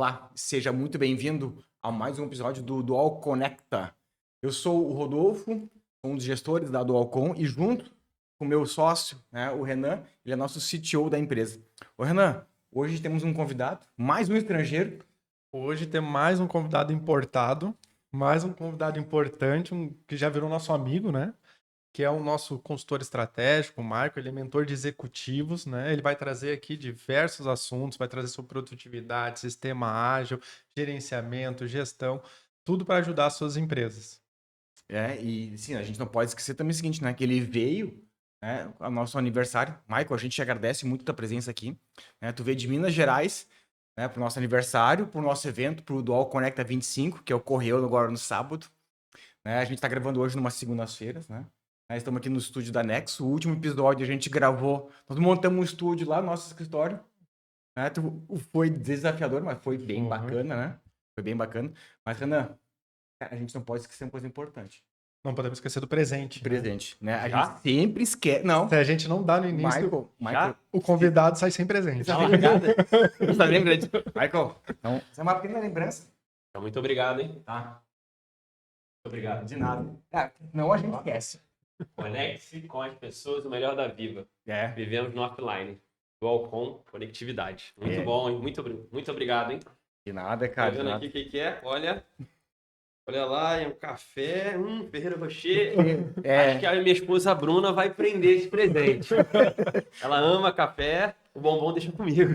Olá, seja muito bem-vindo a mais um episódio do Dual Conecta. Eu sou o Rodolfo, um dos gestores da Dualcon e junto com o meu sócio, né, o Renan, ele é nosso CTO da empresa. Ô Renan, hoje temos um convidado, mais um estrangeiro. Hoje tem mais um convidado importado, mais um convidado importante, que já virou nosso amigo, né? Que é o nosso consultor estratégico, o Marco, ele é mentor de executivos, né? Ele vai trazer aqui diversos assuntos, vai trazer sobre produtividade, sistema ágil, gerenciamento, gestão, tudo para ajudar as suas empresas. E sim, a gente não pode esquecer também o seguinte, né, que ele veio, né, ao nosso aniversário. Michael, a gente te agradece muito a tua presença aqui, né? Tu veio de Minas Gerais, né, pro nosso aniversário, pro nosso evento, pro Dual Conecta 25, que ocorreu agora no sábado, né? A gente tá gravando hoje numa segunda-feira, né? Estamos aqui no estúdio da Nexo. O último episódio a gente gravou, nós montamos um estúdio lá no nosso escritório, né? Foi desafiador, mas foi bem bacana, né? Foi bem bacana. Mas, Renan, a gente não pode esquecer uma coisa importante. Não podemos esquecer do presente, né? Presente, né? A Já? gente sempre esquece. Não, Se a gente não dá no início, Michael, o convidado sai sem presente. Tá largada? tá lembrando? Michael, então, isso é uma pequena lembrança, Então, muito obrigado, hein? tá? Muito obrigado. De nada. Não, a gente esquece. Conecte-se com as pessoas, o melhor da vida. É. Vivemos no offline. Dualcom, conectividade. Muito É. bom, hein? Muito obrigado, hein? De nada, Tá cara. De vendo nada. aqui o que é? Olha lá, é um café. Ferreiro Rocher. Acho que a minha esposa Bruna vai prender esse presente. Ela ama café, o bombom deixa comigo.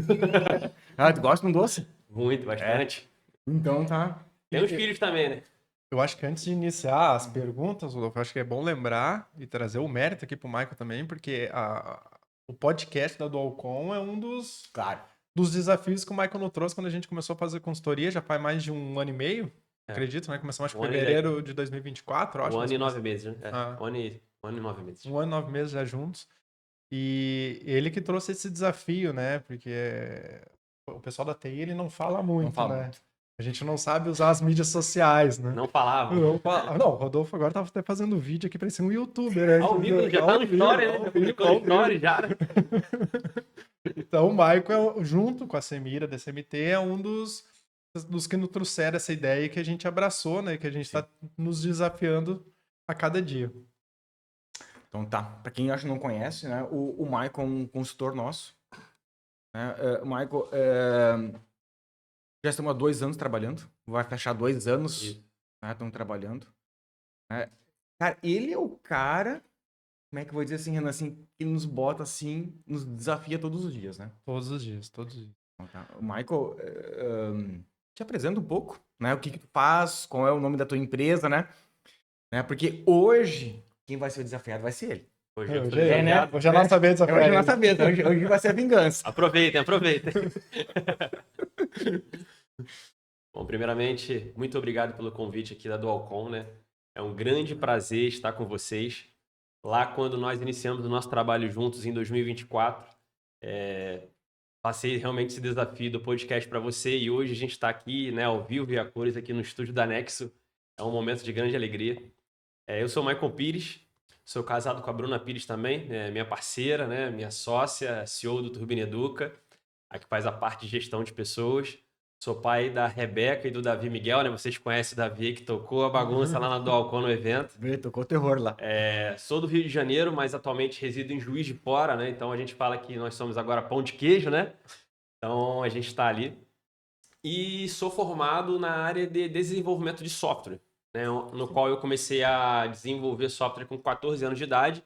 Tu gosta de um doce? Muito, bastante. Então tá. Tem os filhos também, né? Eu acho que antes de iniciar as perguntas, Rodolfo, eu acho que é bom lembrar e trazer o mérito aqui pro Michael também, porque o podcast da Dualcom é um dos Claro. desafios que o Michael nos trouxe quando a gente começou a fazer consultoria, já faz mais de um ano e meio, acredito, né? Começamos acho que em fevereiro de 2024, acho. Um ano e 9 meses, né? Ah. Um ano e 9 meses. Um ano e 9 meses já juntos. E ele que trouxe esse desafio, né? Porque o pessoal da TI, ele não fala muito, Não fala né? muito. A gente não sabe usar as mídias sociais, né? Não falava. Não, o Rodolfo agora tava até fazendo vídeo aqui, parecia um youtuber, né? Ao vivo, já tá no story, né? Publicou no story já, né? Então o Michael, junto com a Semira, da SMT, é um dos que nos trouxeram essa ideia que a gente abraçou, né? Que a gente está nos desafiando a cada dia. Então tá. Pra quem acho que não conhece, né? O Michael é um consultor nosso. Né? O Michael, já estamos há 2 anos trabalhando. Vai fechar 2 anos. Isso. Né? Estamos trabalhando. Cara, ele é o cara, como é que eu vou dizer assim, Renan, assim, que nos bota assim, nos desafia todos os dias, né? Todos os dias, todos os dias. Então tá. O Michael, te apresenta um pouco, né? O que tu faz, qual é o nome da tua empresa, né? Porque hoje, quem vai ser desafiado vai ser ele. Hoje Hoje é a nossa vez de Hoje é a nossa vez, hoje vai ser a vingança. Aproveitem. Bom, primeiramente, muito obrigado pelo convite aqui da Dualcom, né? É um grande prazer estar com vocês. Lá quando nós iniciamos o nosso trabalho juntos em 2024, passei realmente esse desafio do podcast para você e hoje a gente está aqui, né, ao vivo e a cores aqui no estúdio da Nexo. É um momento de grande alegria. Eu sou o Michael Pires, sou casado com a Bruna Pires também, minha parceira, né, minha sócia, CEO do Turbine Educa, a que faz a parte de gestão de pessoas. Sou pai da Rebeca e do Davi Miguel, né? Vocês conhecem o Davi, que tocou a bagunça lá na Dualcom no evento. Tocou o terror lá. Sou do Rio de Janeiro, mas atualmente resido em Juiz de Fora, né? Então a gente fala que nós somos agora pão de queijo, né? Então a gente está ali. E sou formado na área de desenvolvimento de software, né? No qual eu comecei a desenvolver software com 14 anos de idade.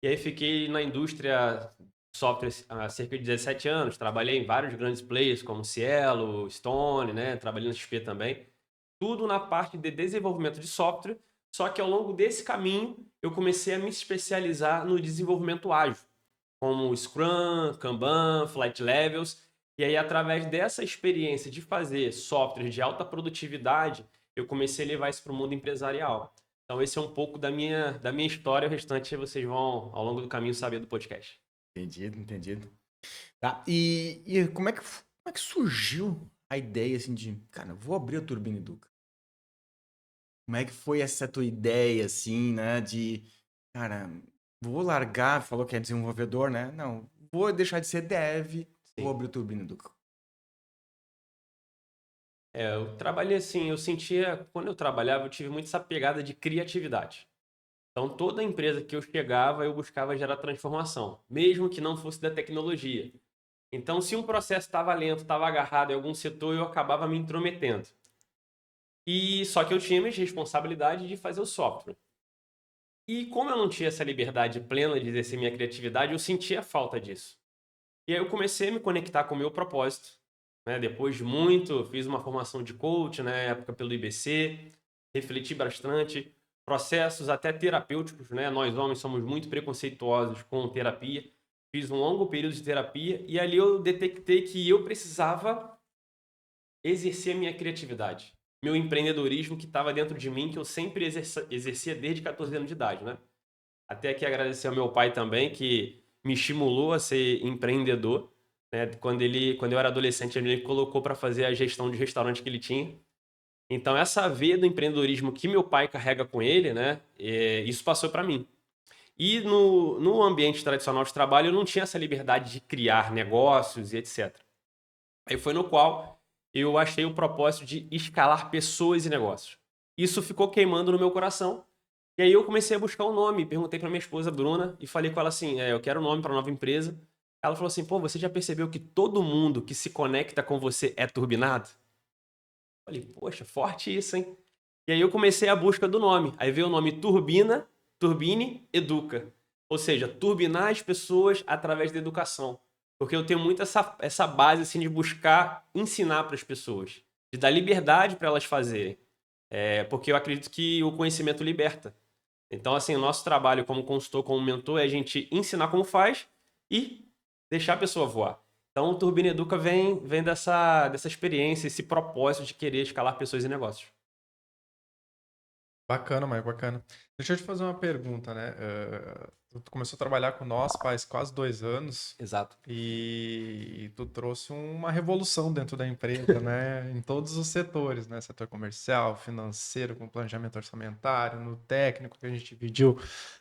E aí fiquei na indústria software há cerca de 17 anos, trabalhei em vários grandes players como Cielo, Stone, né? Trabalhei na XP também. Tudo na parte de desenvolvimento de software, só que ao longo desse caminho eu comecei a me especializar no desenvolvimento ágil, como Scrum, Kanban, Flight Levels. E aí, através dessa experiência de fazer softwares de alta produtividade, eu comecei a levar isso para o mundo empresarial. Então, esse é um pouco da minha história, o restante vocês vão, ao longo do caminho, saber do podcast. Entendido. Tá, e como é que surgiu a ideia, assim, de, cara, vou abrir a Turbine Educa? Como é que foi essa tua ideia, assim, né, de, cara, vou largar, falou que é desenvolvedor, né? Não, vou deixar de ser dev, vou abrir a Turbine Educa. Eu trabalhei assim, eu sentia, quando eu trabalhava, eu tive muito essa pegada de criatividade. Então, toda empresa que eu chegava, eu buscava gerar transformação, mesmo que não fosse da tecnologia. Então, se um processo estava lento, estava agarrado em algum setor, eu acabava me intrometendo. E só que eu tinha minhas responsabilidades de fazer o software. E como eu não tinha essa liberdade plena de exercer minha criatividade, eu sentia falta disso. E aí eu comecei a me conectar com o meu propósito, né? Depois de muito, fiz uma formação de coach na época pelo IBC, refleti bastante, processos até terapêuticos, né? Nós homens somos muito preconceituosos com terapia. Fiz um longo período de terapia e ali eu detectei que eu precisava exercer a minha criatividade, meu empreendedorismo que estava dentro de mim, que eu sempre exercia desde 14 anos de idade, né? Até aqui agradecer ao meu pai também, que me estimulou a ser empreendedor, né? Quando eu era adolescente, ele me colocou para fazer a gestão de restaurante que ele tinha. Então, essa veia do empreendedorismo que meu pai carrega com ele, né? Isso passou para mim. E no ambiente tradicional de trabalho, eu não tinha essa liberdade de criar negócios e etc. Aí foi no qual eu achei o propósito de escalar pessoas e negócios. Isso ficou queimando no meu coração. E aí eu comecei a buscar um nome, perguntei para minha esposa Bruna e falei com ela assim, eu quero um nome para nova empresa. Ela falou assim, pô, você já percebeu que todo mundo que se conecta com você é turbinado? Falei, poxa, forte isso, hein? E aí eu comecei a busca do nome. Aí veio o nome Turbina, Turbine, Educa. Ou seja, turbinar as pessoas através da educação. Porque eu tenho muito essa base assim, de buscar ensinar para as pessoas. De dar liberdade para elas fazerem. Porque eu acredito que o conhecimento liberta. Então, assim, o nosso trabalho como consultor, como mentor, é a gente ensinar como faz e deixar a pessoa voar. Então, o Turbina Educa vem dessa experiência, esse propósito de querer escalar pessoas e negócios. Bacana, Maicon, bacana. Deixa eu te fazer uma pergunta, né? Tu começou a trabalhar com nós faz quase 2 anos Exato. e tu trouxe uma revolução dentro da empresa, né? Em todos os setores, né? Setor comercial, financeiro, com planejamento orçamentário, no técnico, que a gente dividiu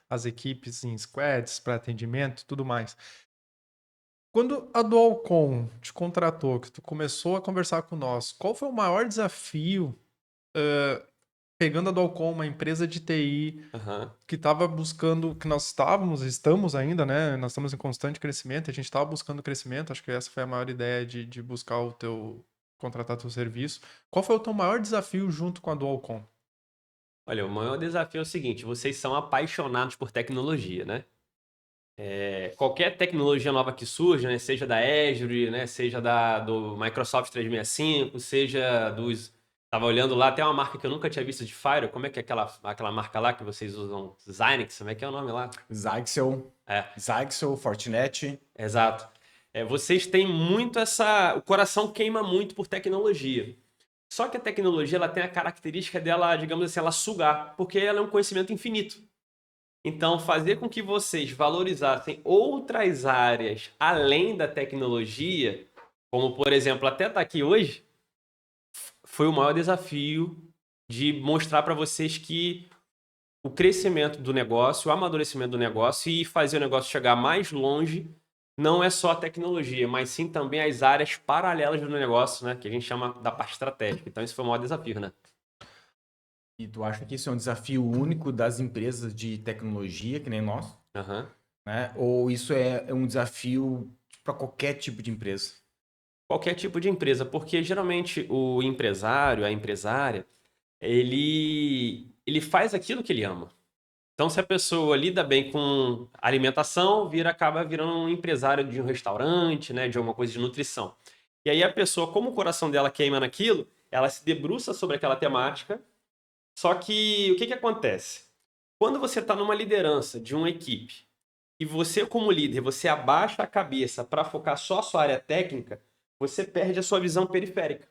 as equipes em squads para atendimento e tudo mais. Quando a Dualcom te contratou, que tu começou a conversar com nós, qual foi o maior desafio pegando a Dualcom, uma empresa de TI Aham. que estava buscando, que nós estamos ainda, né? Nós estamos em constante crescimento, a gente estava buscando crescimento, acho que essa foi a maior ideia de buscar contratar teu serviço. Qual foi o teu maior desafio junto com a Dualcom? Olha, o maior desafio é o seguinte: vocês são apaixonados por tecnologia, né? Qualquer tecnologia nova que surja, né, seja da Azure, né, seja do Microsoft 365, seja dos. Tava olhando lá, tem uma marca que eu nunca tinha visto de Fire. Como é que é aquela marca lá que vocês usam? Xilinx, como é que é o nome lá? Zyxel, É, Zyxel, Fortinet. exato. Vocês têm muito essa. O coração queima muito por tecnologia. Só que a tecnologia ela tem a característica dela, digamos assim, ela sugar, porque ela é um conhecimento infinito. Então, fazer com que vocês valorizassem outras áreas além da tecnologia, como por exemplo, até estar aqui hoje, foi o maior desafio de mostrar para vocês que o crescimento do negócio, o amadurecimento do negócio e fazer o negócio chegar mais longe não é só a tecnologia, mas sim também as áreas paralelas do negócio, né? Que a gente chama da parte estratégica. Então, esse foi o maior desafio, né? E tu acha que isso é um desafio único das empresas de tecnologia, que nem nós, Aham. né? Ou isso é um desafio para qualquer tipo de empresa? Qualquer tipo de empresa, porque geralmente o empresário, a empresária, ele faz aquilo que ele ama. Então, se a pessoa lida bem com alimentação, acaba virando um empresário de um restaurante, né, de alguma coisa de nutrição. E aí a pessoa, como o coração dela queima naquilo, ela se debruça sobre aquela temática. Só que o que acontece? Quando você está numa liderança de uma equipe e você, como líder, você abaixa a cabeça para focar só a sua área técnica, você perde a sua visão periférica.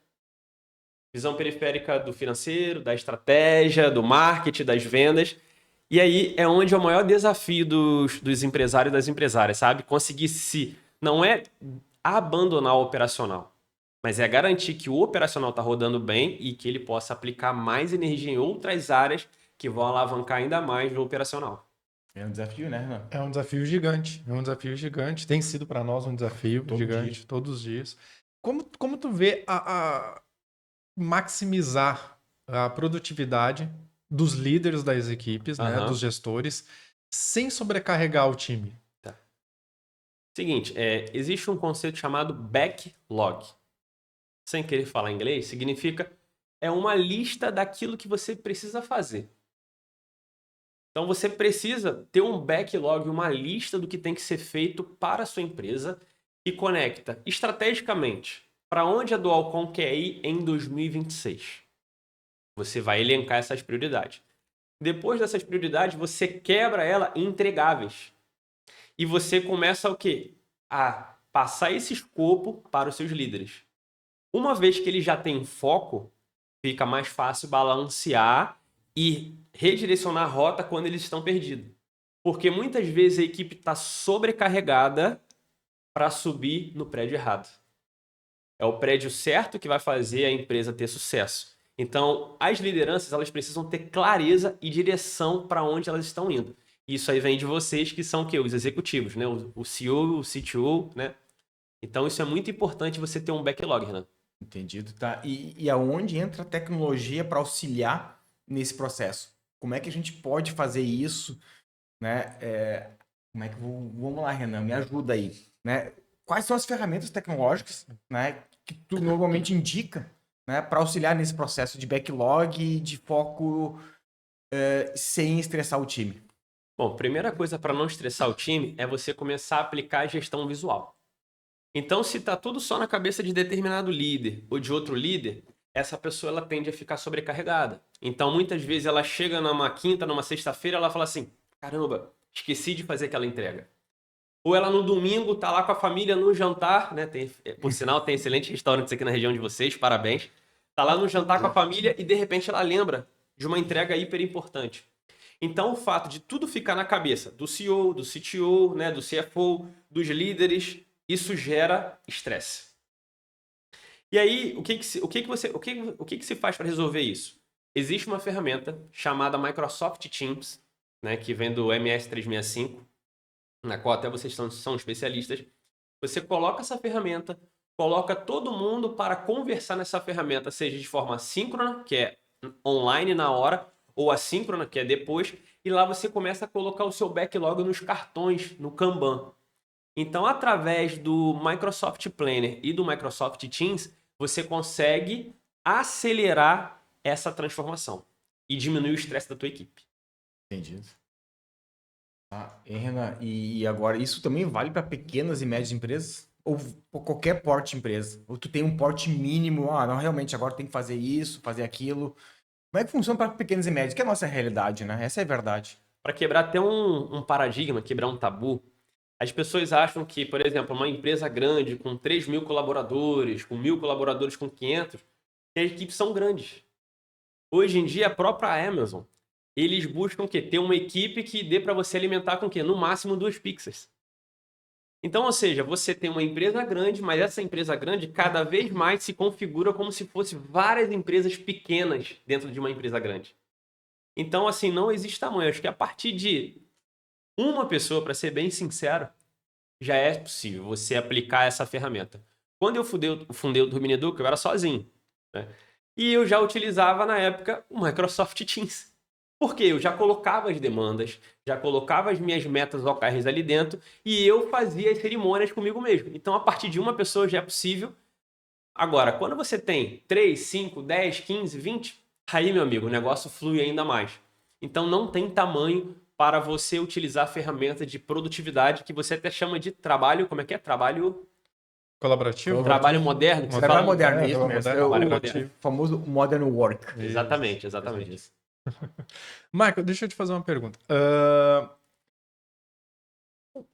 Visão periférica do financeiro, da estratégia, do marketing, das vendas. E aí é onde é o maior desafio dos empresários e das empresárias, sabe? Conseguir se. Não é abandonar o operacional, mas é garantir que o operacional está rodando bem e que ele possa aplicar mais energia em outras áreas que vão alavancar ainda mais no operacional. É um desafio, né, Renan? É um desafio gigante, é um desafio gigante. Tem sido para nós um desafio Todo gigante, dia. todos os dias. Como tu vê maximizar a produtividade dos líderes das equipes, né, Aham. dos gestores, sem sobrecarregar o time? Seguinte, existe um conceito chamado backlog. Sem querer falar inglês, significa uma lista daquilo que você precisa fazer. Então você precisa ter um backlog, uma lista do que tem que ser feito para a sua empresa e conecta estrategicamente para onde a Dualcomm quer ir em 2026. Você vai elencar essas prioridades. Depois dessas prioridades, você quebra ela em entregáveis. E você começa o quê? A passar esse escopo para os seus líderes. Uma vez que ele já tem foco, fica mais fácil balancear e redirecionar a rota quando eles estão perdidos. Porque muitas vezes a equipe está sobrecarregada para subir no prédio errado. É o prédio certo que vai fazer a empresa ter sucesso. Então, as lideranças elas precisam ter clareza e direção para onde elas estão indo. Isso aí vem de vocês, que são o quê? Os executivos, né? O CEO, o CTO, né? Então, isso é muito importante você ter um backlog, Renan. Entendido, tá? E aonde entra a tecnologia para auxiliar nesse processo? Como é que a gente pode fazer isso, né? Como é que vamos lá, Renan, me ajuda aí, né? Quais são as ferramentas tecnológicas, né, que tu normalmente indica, né, para auxiliar nesse processo de backlog e de foco sem estressar o time? Bom, primeira coisa para não estressar o time é você começar a aplicar a gestão visual. Então, se está tudo só na cabeça de determinado líder ou de outro líder, essa pessoa ela tende a ficar sobrecarregada. Então, muitas vezes ela chega numa quinta, numa sexta-feira, ela fala assim: caramba, esqueci de fazer aquela entrega. Ou ela no domingo tá lá com a família no jantar, né? Por sinal, tem excelentes restaurantes aqui na região de vocês, parabéns. Tá lá no jantar com a família e de repente ela lembra de uma entrega hiper importante. Então, o fato de tudo ficar na cabeça do CEO, do CTO, né, do CFO, dos líderes, isso gera estresse. E aí, o que que se faz para resolver isso? Existe uma ferramenta chamada Microsoft Teams, né, que vem do MS 365, na qual até vocês são especialistas. Você coloca essa ferramenta, coloca todo mundo para conversar nessa ferramenta, seja de forma síncrona, que é online na hora, ou assíncrona, que é depois, e lá você começa a colocar o seu backlog nos cartões, no Kanban. Então, através do Microsoft Planner e do Microsoft Teams, você consegue acelerar essa transformação e diminuir o estresse da tua equipe. Entendido. Renan, e agora, isso também vale para pequenas e médias empresas? Ou qualquer porte de empresa? Ou tu tem um porte mínimo, não, realmente agora tem que fazer isso, fazer aquilo. Como é que funciona para pequenas e médias? Que é a nossa realidade, né? Essa é a verdade. Para quebrar até um paradigma, quebrar um tabu, as pessoas acham que, por exemplo, uma empresa grande com 3.000 colaboradores, com 1.000 colaboradores, com 500, que as equipes são grandes. Hoje em dia, a própria Amazon, eles buscam o quê? Ter uma equipe que dê para você alimentar com o quê? No máximo 2 pizzas. Então, ou seja, você tem uma empresa grande, mas essa empresa grande cada vez mais se configura como se fosse várias empresas pequenas dentro de uma empresa grande. Então, assim, não existe tamanho. Acho que a partir de uma pessoa, para ser bem sincero, já é possível você aplicar essa ferramenta. Quando eu fundei o Domínio Educa, eu era sozinho, né? E eu já utilizava, na época, o Microsoft Teams. Porque eu já colocava as demandas, já colocava as minhas metas OKRs ali dentro e eu fazia as cerimônias comigo mesmo. Então, a partir de uma pessoa já é possível. Agora, quando você tem 3, 5, 10, 15, 20, aí, meu amigo, o negócio flui ainda mais. Então, não tem tamanho para você utilizar a ferramenta de produtividade que você até chama de trabalho, como é que é? Trabalho Colaborativo? trabalho moderno, que você Trabalho fala? moderno, É, isso trabalho mesmo. moderno, O colaborativo. famoso modern work. Exatamente, exatamente. Michael, deixa eu te fazer uma pergunta.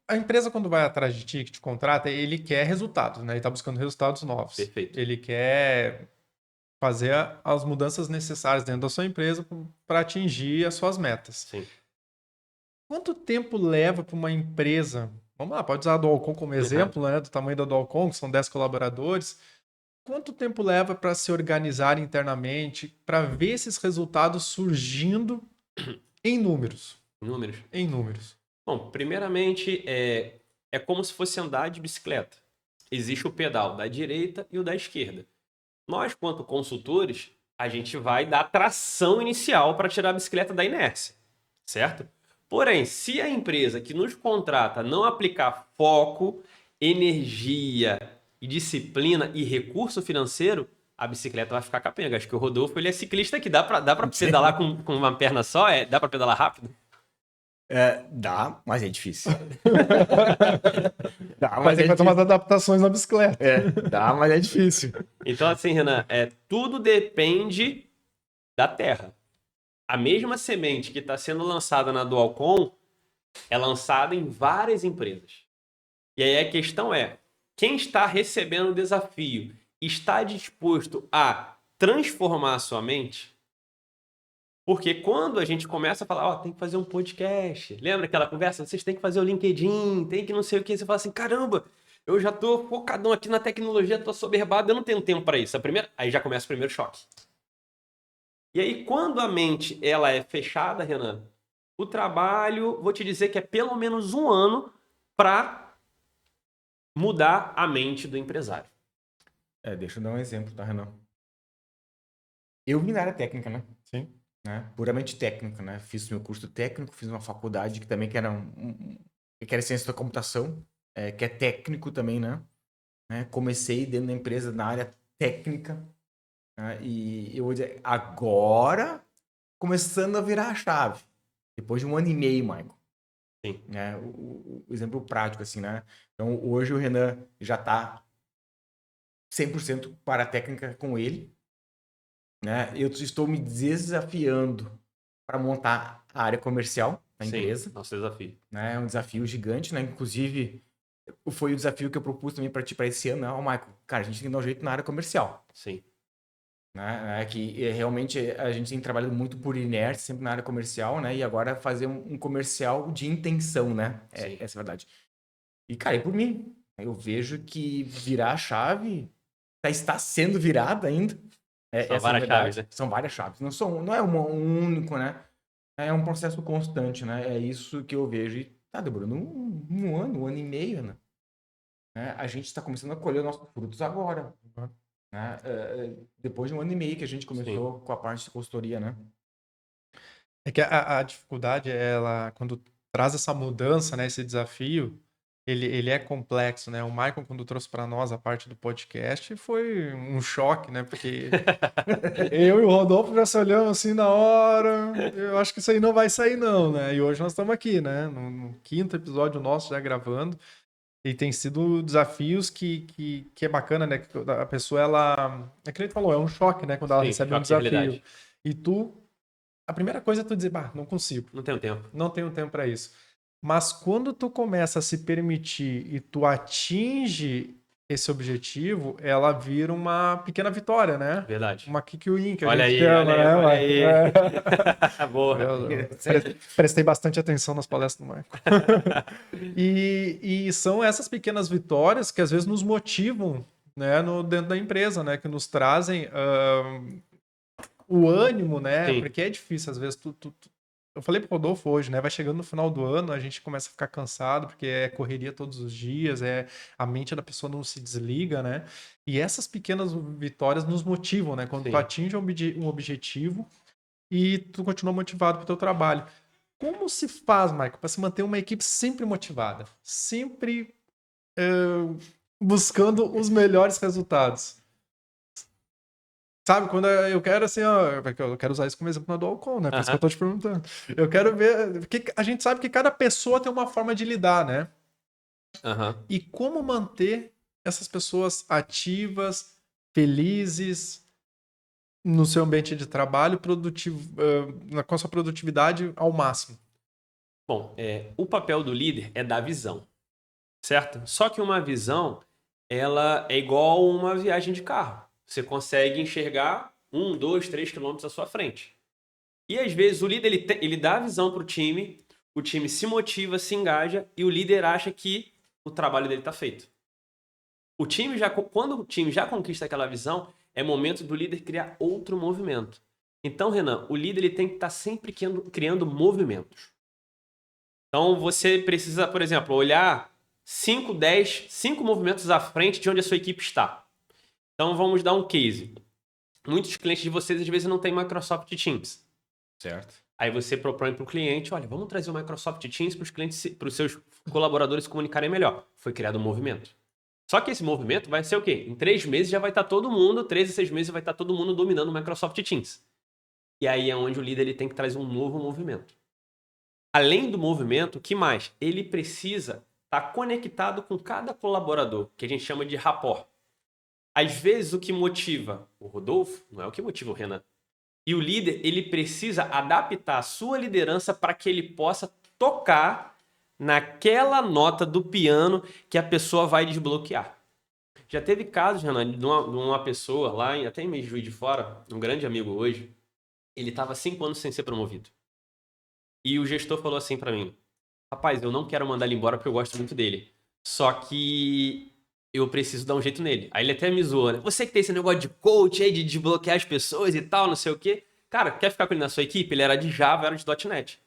A empresa, quando vai atrás de ti, que te contrata, ele quer resultados, né? Ele está buscando resultados novos. Perfeito. Ele quer fazer as mudanças necessárias dentro da sua empresa para atingir as suas metas. Sim. Quanto tempo leva para uma empresa? Vamos lá, pode usar a Dualcomm como exemplo, né? Do tamanho da Dualcomm, que são 10 colaboradores. Quanto tempo leva para se organizar internamente, para ver esses resultados surgindo em números? Números. Em números. Bom, primeiramente, é como se fosse andar de bicicleta. Existe o pedal da direita e o da esquerda. Nós, quanto consultores, a gente vai dar tração inicial para tirar a bicicleta da inércia, certo? Porém, se a empresa que nos contrata não aplicar foco, energia e disciplina e recurso financeiro, a bicicleta vai ficar capenga. Acho que o Rodolfo, ele é ciclista que dá pra pedalar com uma perna só? Dá pra pedalar rápido? Dá, mas é difícil. Dá, Mas tem que fazer umas adaptações na bicicleta. Dá, mas é difícil. Então, assim, Renan, tudo depende da terra. A mesma semente que está sendo lançada na Dualcom é lançada em várias empresas. E aí a questão é, quem está recebendo o desafio está disposto a transformar a sua mente? Porque quando a gente começa a falar, tem que fazer um podcast, lembra aquela conversa? Vocês têm que fazer o LinkedIn, tem que não sei o que, você fala assim, caramba, eu já tô focadão aqui na tecnologia, tô soberbado, eu não tenho tempo para isso. Aí já começa o primeiro choque. E aí, quando a mente ela é fechada, Renan, o trabalho, vou te dizer que é pelo menos 1 ano para mudar a mente do empresário. Deixa eu dar um exemplo, tá, Renan? Eu vim na área técnica, né? Sim. Né? Puramente técnica, né? Fiz meu curso técnico, fiz uma faculdade que também que era que era ciência da computação, que é técnico também, né? Comecei dentro da empresa na área técnica, né? E eu vou dizer, agora começando a virar a chave. Depois de 1 ano e meio, Michael. Sim. Né? O exemplo prático, assim, né? Então, hoje o Renan já está 100% para a técnica com ele, né? Eu estou me desafiando para montar a área comercial da empresa. Nosso desafio. Né? É um desafio gigante, né? Inclusive, foi o desafio que eu propus também para ti para esse ano. Não, Michael, cara, a gente tem que dar um jeito na área comercial. Sim. Né? Que realmente a gente tem trabalhado muito por inércia, sempre na área comercial, né? E agora fazer um comercial de intenção, né? Essa é a verdade. E, cara, e por mim, eu vejo que virar a chave está sendo virada ainda. São várias chaves, né? São várias chaves. Não é um único, né? É um processo constante, né? É isso que eu vejo. E tá demorando um ano e meio, né? A gente está começando a colher nossos frutos agora. Né? Depois de 1 ano e meio que a gente começou com a parte de consultoria, né? É que a dificuldade, ela, quando traz essa mudança, né, esse desafio, ele é complexo, né? O Michael, quando trouxe para nós a parte do podcast, foi um choque, né? Porque eu e o Rodolfo já se olhamos assim na hora, eu acho que isso aí não vai sair não, né? E hoje nós estamos aqui, né? No 5º episódio nosso, já gravando, e tem sido desafios que é bacana, né? Que a pessoa, ela... É que ele falou, é um choque, né? Quando ela recebe um desafio. E a primeira coisa é tu dizer, não consigo. Não tenho tempo. Não tenho tempo para isso. Mas quando tu começa a se permitir e tu atinge esse objetivo, ela vira uma pequena vitória, né? Verdade. Uma kick win, que olha a gente aí, chama, olha aí. Boa. Prestei bastante atenção nas palestras do Michael. E são essas pequenas vitórias que às vezes nos motivam, né, dentro da empresa, né? Que nos trazem o ânimo, né? Sim. Porque é difícil, às vezes, eu falei pro Rodolfo hoje, né? Vai chegando no final do ano, a gente começa a ficar cansado, porque é correria todos os dias, a mente da pessoa não se desliga, né? E essas pequenas vitórias nos motivam, né? Quando tu atinge um objetivo e tu continua motivado pro teu trabalho. Como se faz, Michael, para se manter uma equipe sempre motivada? Sempre buscando os melhores resultados? Sabe, quando eu quero assim, eu quero usar isso como exemplo na Dualcom, né? Por isso que eu tô te perguntando. Eu quero ver, porque a gente sabe que cada pessoa tem uma forma de lidar, né? E como manter essas pessoas ativas, felizes, no seu ambiente de trabalho, com a sua produtividade ao máximo? Bom, o papel do líder é dar visão, certo? Só que uma visão, ela é igual uma viagem de carro. Você consegue enxergar 1, 2, 3 quilômetros à sua frente. E às vezes o líder ele dá a visão para o time se motiva, se engaja e o líder acha que o trabalho dele está feito. Quando o time já conquista aquela visão, é momento do líder criar outro movimento. Então, Renan, o líder ele tem que estar sempre criando movimentos. Então você precisa, por exemplo, olhar 5 movimentos à frente de onde a sua equipe está. Então, vamos dar um case. Muitos clientes de vocês, às vezes, não têm Microsoft Teams. Certo. Aí você propõe para o cliente, olha, vamos trazer o Microsoft Teams para os clientes, para os seus colaboradores se comunicarem melhor. Foi criado um movimento. Só que esse movimento vai ser o quê? Em 3 meses já vai estar todo mundo, 3 a 6 meses vai estar todo mundo dominando o Microsoft Teams. E aí é onde o líder ele tem que trazer um novo movimento. Além do movimento, o que mais? Ele precisa estar conectado com cada colaborador, que a gente chama de rapport. Às vezes o que motiva o Rodolfo não é o que motiva o Renan. E o líder, ele precisa adaptar a sua liderança para que ele possa tocar naquela nota do piano que a pessoa vai desbloquear. Já teve casos, Renan, de uma pessoa lá, até em Juiz de Fora, um grande amigo hoje, ele estava 5 anos sem ser promovido. E o gestor falou assim para mim, rapaz, eu não quero mandar ele embora porque eu gosto muito dele. Só que eu preciso dar um jeito nele. Aí ele até me zoou, né? Você que tem esse negócio de coach aí, de desbloquear as pessoas e tal, não sei o quê. Cara, quer ficar com ele na sua equipe? Ele era de Java, era de .NET.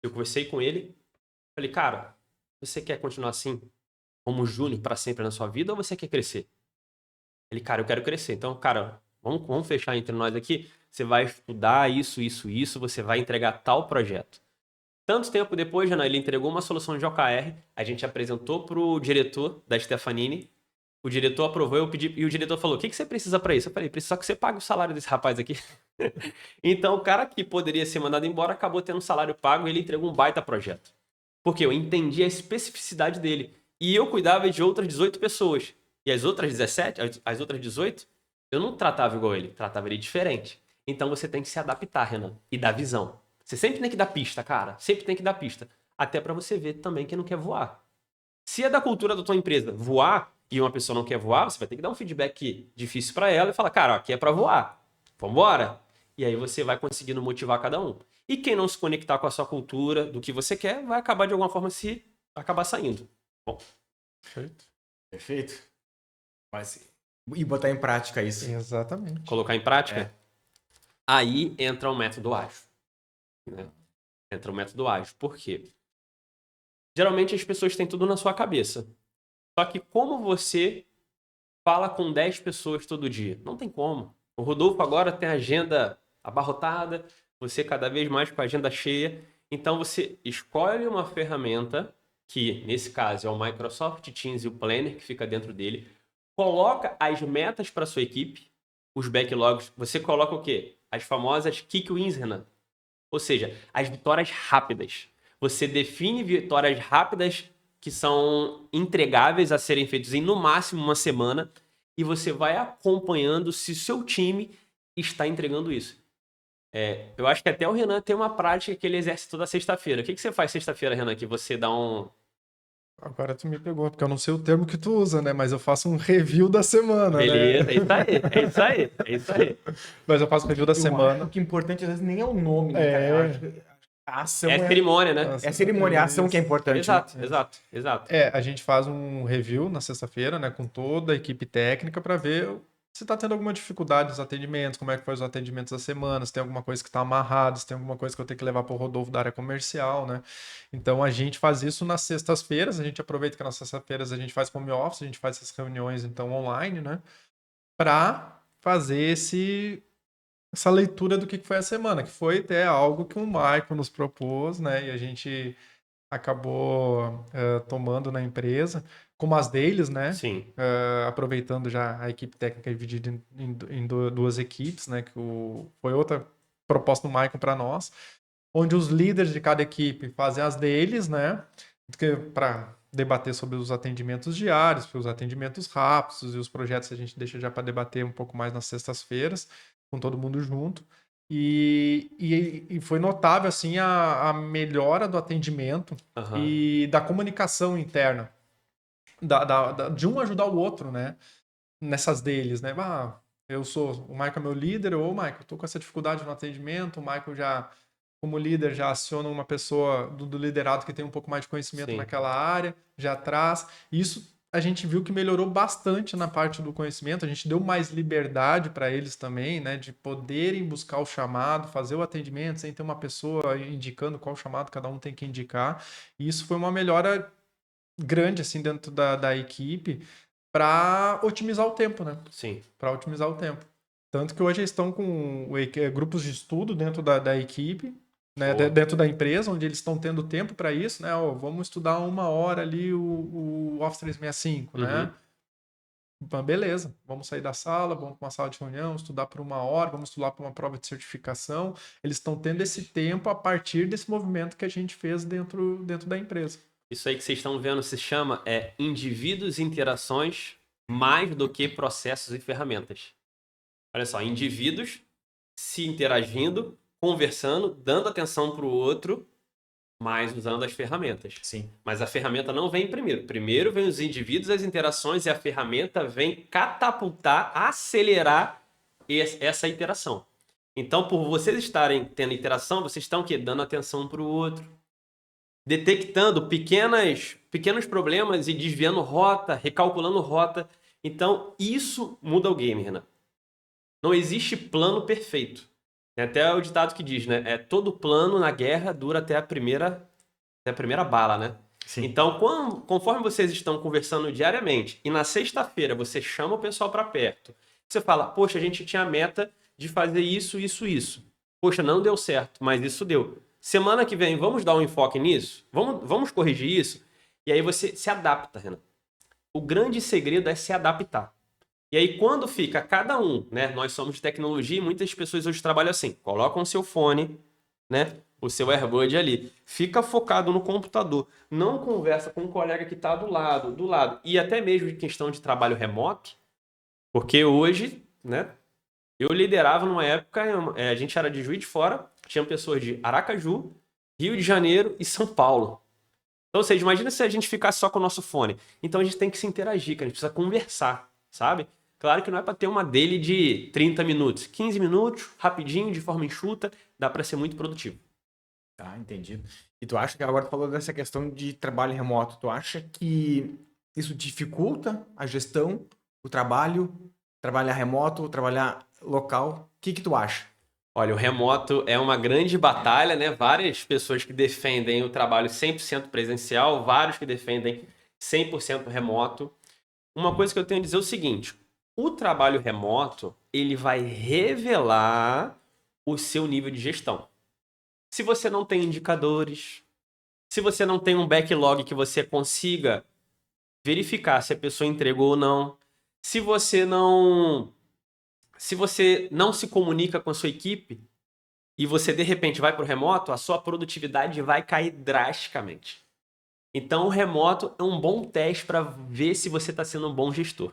Eu conversei com ele, falei, cara, você quer continuar assim, como júnior para sempre na sua vida ou você quer crescer? Ele, cara, eu quero crescer. Então, cara, vamos fechar entre nós aqui. Você vai estudar isso, você vai entregar tal projeto. Tanto tempo depois, Renan, ele entregou uma solução de OKR, a gente apresentou para o diretor da Stefanini, o diretor aprovou, eu pedi, e o diretor falou, o que você precisa para isso? Eu falei, precisa que você pague o salário desse rapaz aqui. Então, o cara que poderia ser mandado embora acabou tendo um salário pago e ele entregou um baita projeto. Porque eu entendi a especificidade dele. E eu cuidava de outras 18 pessoas. E as outras 17, as outras 18, eu não tratava igual ele, tratava ele diferente. Então, você tem que se adaptar, Renan, e dar visão. Você sempre tem que dar pista, cara. Sempre tem que dar pista. Até para você ver também quem não quer voar. Se é da cultura da tua empresa voar e uma pessoa não quer voar, você vai ter que dar um feedback difícil para ela e falar, cara, ó, aqui é para voar. Vambora? E aí você vai conseguindo motivar cada um. E quem não se conectar com a sua cultura, do que você quer, vai acabar de alguma forma se acabar saindo. Bom. Perfeito. Perfeito. Mas, e botar em prática isso. Exatamente. Colocar em prática. Aí entra o método ágil. Né? Entra o método ágil. Por quê? Geralmente as pessoas têm tudo na sua cabeça. Só que como você fala com 10 pessoas todo dia? Não tem como. O Rodolfo agora tem a agenda abarrotada, você cada vez mais com a agenda cheia. Então você escolhe uma ferramenta, que nesse caso é o Microsoft Teams e o Planner, que fica dentro dele. Coloca as metas para sua equipe, os backlogs. Você coloca o quê? As famosas Quick Wins, Renan. Ou seja, as vitórias rápidas. Você define vitórias rápidas que são entregáveis a serem feitas em no máximo uma semana e você vai acompanhando se o seu time está entregando isso. Eu acho que até o Renan tem uma prática que ele exerce toda sexta-feira. O que você faz sexta-feira, Renan, que você dá um... Agora tu me pegou, porque eu não sei o termo que tu usa, né? Mas eu faço um review da semana, Beleza, né? é isso aí, é isso aí, é isso aí. Mas eu faço review da semana. O que é importante, às vezes, nem é o nome, né, cara? Eu acho que a ação É cerimônia, né? é a cerimônia, a ação que é importante. Exato, né? exato. A gente faz um review na sexta-feira, né? Com toda a equipe técnica para ver se tá tendo alguma dificuldade nos atendimentos, como é que foi os atendimentos da semana, se tem alguma coisa que tá amarrada, se tem alguma coisa que eu tenho que levar para o Rodolfo da área comercial, né? Então a gente faz isso nas sextas-feiras, a gente aproveita que nas sextas-feiras a gente faz home office, a gente faz essas reuniões então online, né? Para fazer essa leitura do que foi a semana, que foi até algo que o Michael nos propôs, né? E a gente acabou tomando na empresa, como as deles, né? Sim. Aproveitando já a equipe técnica dividida em duas equipes, né? Que foi outra proposta do Michael para nós, onde os líderes de cada equipe fazem as deles, né? Para debater sobre os atendimentos diários, os atendimentos rápidos e os projetos a gente deixa já para debater um pouco mais nas sextas-feiras, com todo mundo junto. E foi notável assim a melhora do atendimento e da comunicação interna, de um ajudar o outro, né? Nessas deles, né? O Michael é meu líder, Michael, tô com essa dificuldade no atendimento, o Michael já, como líder, já aciona uma pessoa do liderado que tem um pouco mais de conhecimento naquela área, já traz. Isso a gente viu que melhorou bastante na parte do conhecimento, a gente deu mais liberdade para eles também, né, de poderem buscar o chamado, fazer o atendimento sem ter uma pessoa indicando qual chamado cada um tem que indicar. E isso foi uma melhora grande assim dentro da equipe, para otimizar o tempo, né? Sim. Para otimizar o tempo. Tanto que hoje eles estão com grupos de estudo dentro da equipe, né? Dentro da empresa, onde eles estão tendo tempo para isso, né? Ó, vamos estudar 1 hora ali o Office 365, né? Beleza, vamos sair da sala, vamos para uma sala de reunião, estudar por 1 hora, vamos estudar para uma prova de certificação. Eles estão tendo esse tempo a partir desse movimento que a gente fez dentro da empresa. Isso aí que vocês estão vendo se chama indivíduos e interações mais do que processos e ferramentas. Olha só, indivíduos se interagindo, conversando, dando atenção para o outro, mas usando as ferramentas. Sim. Mas a ferramenta não vem primeiro. Primeiro vem os indivíduos, as interações, e a ferramenta vem catapultar, acelerar essa interação. Então, por vocês estarem tendo interação, vocês estão o quê? Dando atenção para o outro, detectando pequenos problemas e desviando rota, recalculando rota. Então, isso muda o game, Renan. Não existe plano perfeito. Tem até o ditado que diz, né? Todo plano na guerra dura até a primeira bala, né? Sim. Então, conforme vocês estão conversando diariamente e na sexta-feira você chama o pessoal para perto, você fala, poxa, a gente tinha a meta de fazer isso, isso, isso. Poxa, não deu certo, mas isso deu. Semana que vem, vamos dar um enfoque nisso? Vamos corrigir isso? E aí você se adapta, Renan. O grande segredo é se adaptar. E aí, quando fica cada um, né? Nós somos de tecnologia e muitas pessoas hoje trabalham assim. Colocam o seu fone, né? O seu AirBud ali. Fica focado no computador. Não conversa com um colega que está do lado. E até mesmo em questão de trabalho remoto. Porque hoje, né? Eu liderava numa época, a gente era de Juiz de Fora, tinha pessoas de Aracaju, Rio de Janeiro e São Paulo. Então, ou seja, imagina se a gente ficasse só com o nosso fone. Então, a gente tem que se interagir, que a gente precisa conversar, sabe? Claro que não é para ter uma daily de 30 minutos. 15 minutos, rapidinho, de forma enxuta, dá para ser muito produtivo. Tá, entendido. E tu acha que agora tu falou dessa questão de trabalho remoto, tu acha que isso dificulta a gestão, o trabalho, trabalhar remoto, trabalhar local? O que tu acha? Olha, o remoto é uma grande batalha, né? Várias pessoas que defendem o trabalho 100% presencial, vários que defendem 100% remoto. Uma coisa que eu tenho a dizer é o seguinte, o trabalho remoto, ele vai revelar o seu nível de gestão. Se você não tem indicadores, se você não tem um backlog que você consiga verificar se a pessoa entregou ou não, se você não se comunica com a sua equipe e você de repente vai para o remoto, a sua produtividade vai cair drasticamente. Então o remoto é um bom teste para ver se você está sendo um bom gestor.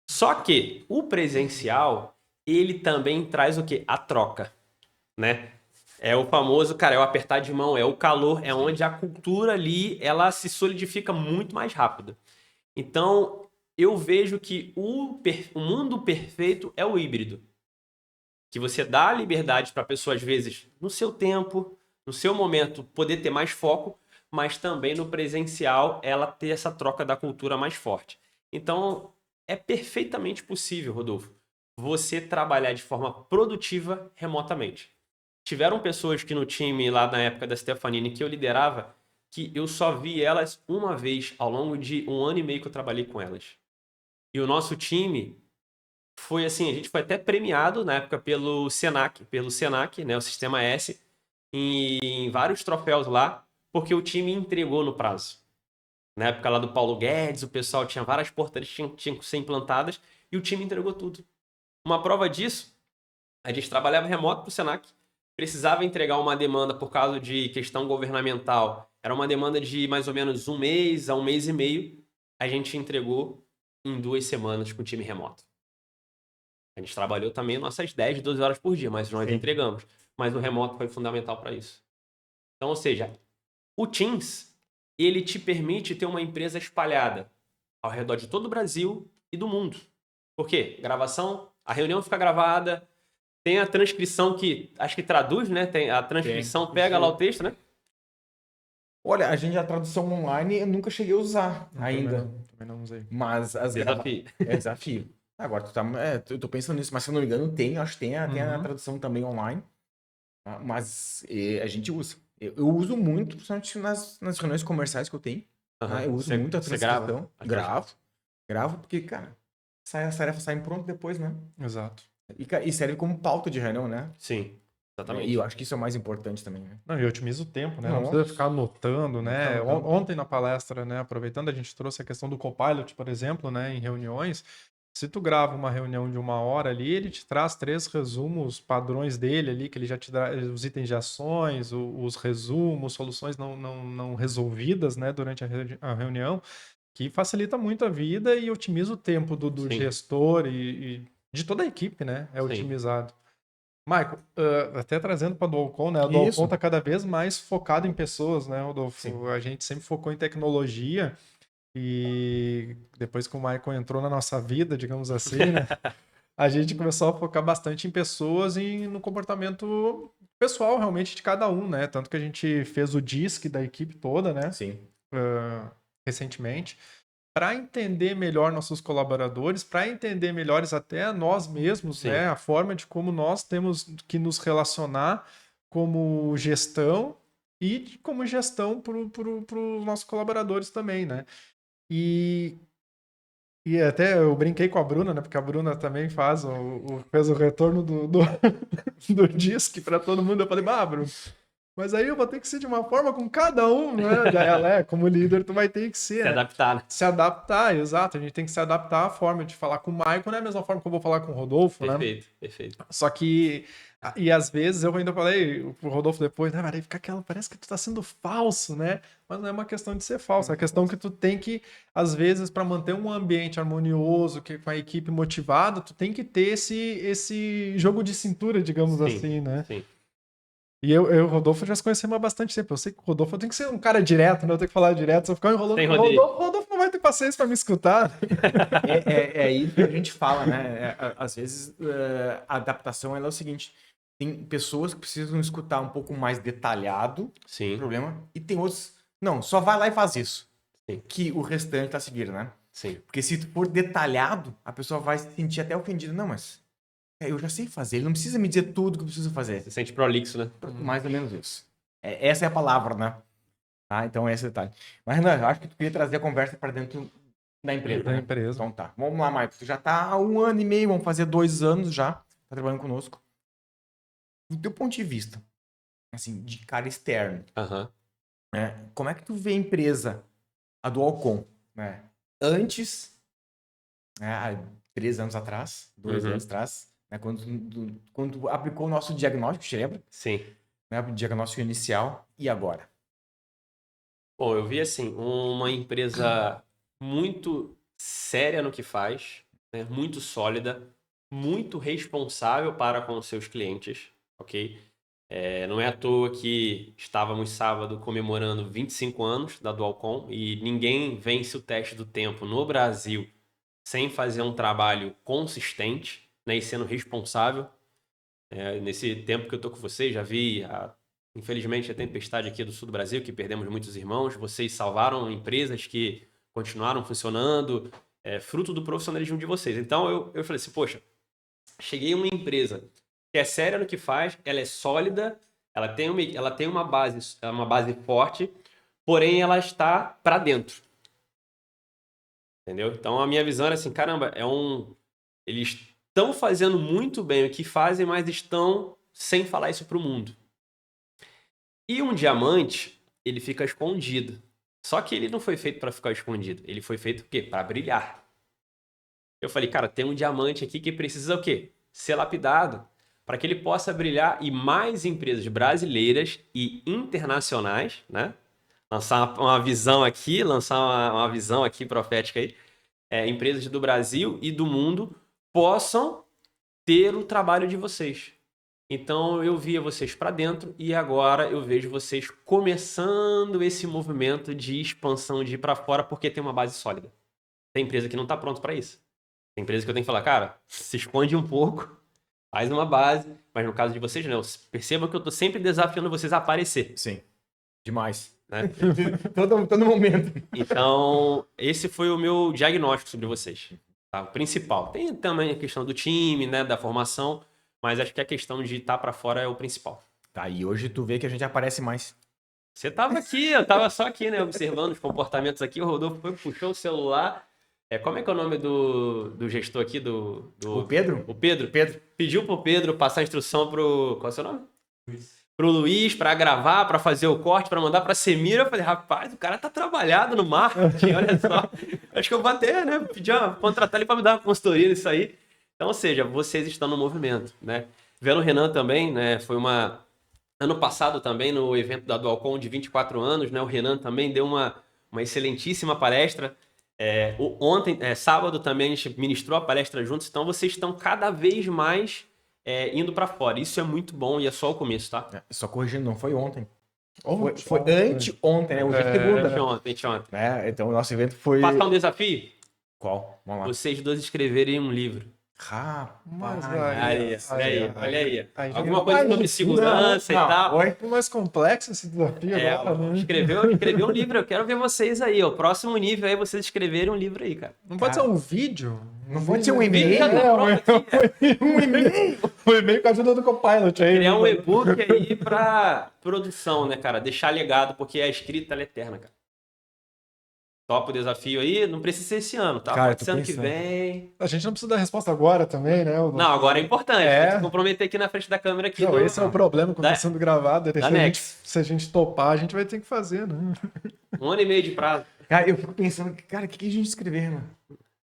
Só que o presencial, ele também traz o quê? A troca, né? É o famoso, cara, é o apertar de mão, é o calor, é onde a cultura ali, ela se solidifica muito mais rápido. Então, eu vejo que o mundo perfeito é o híbrido. Que você dá a liberdade para a pessoa, às vezes, no seu tempo, no seu momento, poder ter mais foco, mas também no presencial, ela ter essa troca da cultura mais forte. Então, é perfeitamente possível, Rodolfo, você trabalhar de forma produtiva remotamente. Tiveram pessoas que no time, lá na época da Stefanini, que eu liderava, que eu só vi elas uma vez ao longo de 1 ano e meio que eu trabalhei com elas. E o nosso time foi assim, a gente foi até premiado na época pelo Senac, né, o Sistema S, em vários troféus lá, porque o time entregou no prazo. Na época lá do Paulo Guedes, o pessoal tinha várias portarias que tinham que ser implantadas e o time entregou tudo. Uma prova disso, a gente trabalhava remoto para o Senac, precisava entregar uma demanda por causa de questão governamental. Era uma demanda de mais ou menos 1 mês a 1 mês e meio. A gente entregou em 2 semanas com o time remoto. A gente trabalhou também nossas 10, 12 horas por dia, mas nós entregamos. Mas o remoto foi fundamental para isso. Então, ou seja, o Teams, ele te permite ter uma empresa espalhada ao redor de todo o Brasil e do mundo. Por quê? Gravação, a reunião fica gravada, tem a transcrição que, acho que traduz, né? Tem a transcrição, pega lá o texto, né? Olha, a tradução online eu nunca cheguei a usar ainda. Também não usei. Mas Desafio. É desafio. Agora, eu tô pensando nisso, mas se eu não me engano, acho que tem a tradução também online. Mas a gente usa. Eu uso muito, principalmente nas reuniões comerciais que eu tenho. Eu uso muito a transcrição. Gravo. Gravo porque, cara, as tarefas saem pronto depois, né? Exato. E serve como pauta de reunião, né? Sim, E exatamente. eu acho que isso é o mais importante também, né? Não, e otimiza o tempo, né? Não Nossa. precisa ficar anotando, Não né? ficar anotando. Ontem na palestra, né? Aproveitando, a gente trouxe a questão do Copilot, por exemplo, né? Em reuniões. Se tu grava uma reunião de 1 hora ali, ele te traz 3 resumos padrões dele ali, que ele já te dá os itens de ações, os resumos, soluções não resolvidas, né? Durante a reunião, que facilita muito a vida e otimiza o tempo do Sim, gestor e de toda a equipe, né? É sim. otimizado. Michael, até trazendo para a Dualcon, né? A Dualcon Isso. está cada vez mais focado em pessoas, né, Rodolfo? Sim. A gente sempre focou em tecnologia e depois que o Michael entrou na nossa vida, digamos assim, né? A gente começou a focar bastante em pessoas e no comportamento pessoal, realmente, de cada um, né? Tanto que a gente fez o DISC da equipe toda, né? Sim. Recentemente, para entender melhor nossos colaboradores, para entender melhores até nós mesmos, Sim. né? A forma de como nós temos que nos relacionar como gestão e como gestão para os nossos colaboradores também, né? E até eu brinquei com a Bruna, né? Porque a Bruna também fez o retorno do DISC para todo mundo. Eu falei, Bruna, mas aí eu vou ter que ser de uma forma com cada um, né? Daí ela como líder, tu vai ter que ser, Se né? adaptar, né? Se adaptar, exato. A gente tem que se adaptar à forma de falar com o Michael, não é a mesma forma que eu vou falar com o Rodolfo, né? Perfeito, perfeito. Só que, e às vezes eu ainda falei pro Rodolfo depois, né, mas fica aquela, parece que tu tá sendo falso, né? Mas não é uma questão de ser falso, é a questão que tu tem que, às vezes, para manter um ambiente harmonioso, com a equipe motivada, tu tem que ter esse jogo de cintura, digamos Sim, assim, né? sim. E eu e o Rodolfo já se conhecemos há bastante tempo. Eu sei que o Rodolfo tem que ser um cara direto, né? Eu tenho que falar direto. Se eu ficar enrolando Tem, com o Rodrigo. Rodolfo não vai ter paciência pra me escutar. É isso que a gente fala, né? Às vezes a adaptação ela é o seguinte: tem pessoas que precisam escutar um pouco mais detalhado o Sim, problema, e tem outros. Não, só vai lá e faz isso. Sim. Que o restante tá seguindo, né? sim. Porque se tu for detalhado, a pessoa vai se sentir até ofendida. Não, mas eu já sei fazer, ele não precisa me dizer tudo que eu preciso fazer. Se sente prolixo, né? Mais ou menos isso. Essa é a palavra, né? Ah, então esse é o detalhe. Mas, Renan, eu acho que tu queria trazer a conversa para dentro da empresa. Da né? empresa. Então tá. Vamos lá, Maicon. Tu já tá há 1 ano e meio, vamos fazer 2 anos já, tá trabalhando conosco. Do teu ponto de vista, assim, de cara externo, Aham. como é que tu vê a empresa, a Dualcon, né? Antes, né, há 3 anos atrás, 2 anos atrás, né, quando tu aplicou o nosso diagnóstico, te lembra? Sim. Né, o diagnóstico inicial, e agora? Bom, eu vi assim, uma empresa muito séria no que faz, né? Muito sólida, muito responsável para com os seus clientes, ok? Não é à toa que estávamos sábado comemorando 25 anos da Dualcom e ninguém vence o teste do tempo no Brasil sem fazer um trabalho consistente, né? E sendo responsável. Nesse tempo que eu tô com vocês, já vi, infelizmente, a tempestade aqui do sul do Brasil, que perdemos muitos irmãos. Vocês salvaram empresas que continuaram funcionando, fruto do profissionalismo de vocês. Então, eu falei assim, poxa, cheguei em uma empresa que é séria no que faz, ela é sólida, ela tem uma base forte, porém ela está para dentro. Entendeu? Então, a minha visão era assim, caramba, eles estão fazendo muito bem o que fazem, mas estão sem falar isso para o mundo. E um diamante, ele fica escondido. Só que ele não foi feito para ficar escondido. Ele foi feito o quê? Para brilhar. Eu falei, cara, tem um diamante aqui que precisa o quê? Ser lapidado para que ele possa brilhar e mais empresas brasileiras e internacionais, né? Lançar uma visão aqui, lançar uma visão aqui profética aí. Empresas do Brasil e do mundo possam ter o trabalho de vocês. Então eu via vocês para dentro e agora eu vejo vocês começando esse movimento de expansão, de ir para fora, porque tem uma base sólida. Tem empresa que não está pronta para isso. Tem empresa que eu tenho que falar, cara, se esconde um pouco, faz uma base, mas no caso de vocês não. Percebam que eu estou sempre desafiando vocês a aparecer. Sim. Demais. Né? todo momento. Então, esse foi o meu diagnóstico sobre vocês. Tá? O principal. Tem também a questão do time, né, da formação, mas acho que a questão de estar para fora é o principal. Tá, e hoje tu vê que a gente aparece mais. Você tava aqui, eu tava só aqui, né, observando os comportamentos aqui, o Rodolfo puxou o celular Como é que é o nome do gestor aqui? O Pedro? O Pedro. Pedro. Pediu pro Pedro passar a instrução pro... Qual é o seu nome? Pro Luiz, pra gravar, pra fazer o corte, pra mandar pra Semira. Eu falei, rapaz, o cara tá trabalhado no marketing, olha só. Acho que eu vou até, né? Pedir contratar ele pra me dar uma consultoria nisso aí. Então, ou seja, vocês estão no movimento, né? Vendo o Renan também, né? Ano passado também, no evento da Dualcon de 24 anos, né? O Renan também deu uma excelentíssima palestra. Ontem, sábado, também a gente ministrou a palestra juntos. Então, vocês estão cada vez mais indo para fora. Isso é muito bom e é só o começo, tá? Só corrigindo, não foi ontem. Ontem. Foi anteontem, né? Hoje é segunda. Ontem. Então o nosso evento foi... Passar um desafio? Qual? Vamos lá. Vocês dois escreverem um livro. Mas Olha aí. Aí, Alguma coisa sobre segurança e tal. Oi? É mais complexo esse desafio agora, né? Escrever um livro. Eu quero ver vocês aí. O próximo nível aí, vocês escreverem um livro aí, cara. Não pode ser um vídeo? Não pode ser um e-mail? Vídeo já tá pronto aqui, Um e-mail? Um e-mail com a ajuda do Copilot aí. Criar um e-book aí pra produção, né, cara? Deixar legado, porque a escrita ela é eterna, cara. Topa o desafio aí, não precisa ser esse ano, tá? Cara, Pode ser ano que vem. A gente não precisa dar resposta agora também, né? Não, agora é importante. É. Tem que se comprometer aqui na frente da câmera aqui. Não, esse é o problema quando da- está sendo gravado. da Nex. Se a gente topar, a gente vai ter que fazer, né? 1 ano e meio de prazo. Cara, eu fico pensando, cara, o que a gente escrever, mano?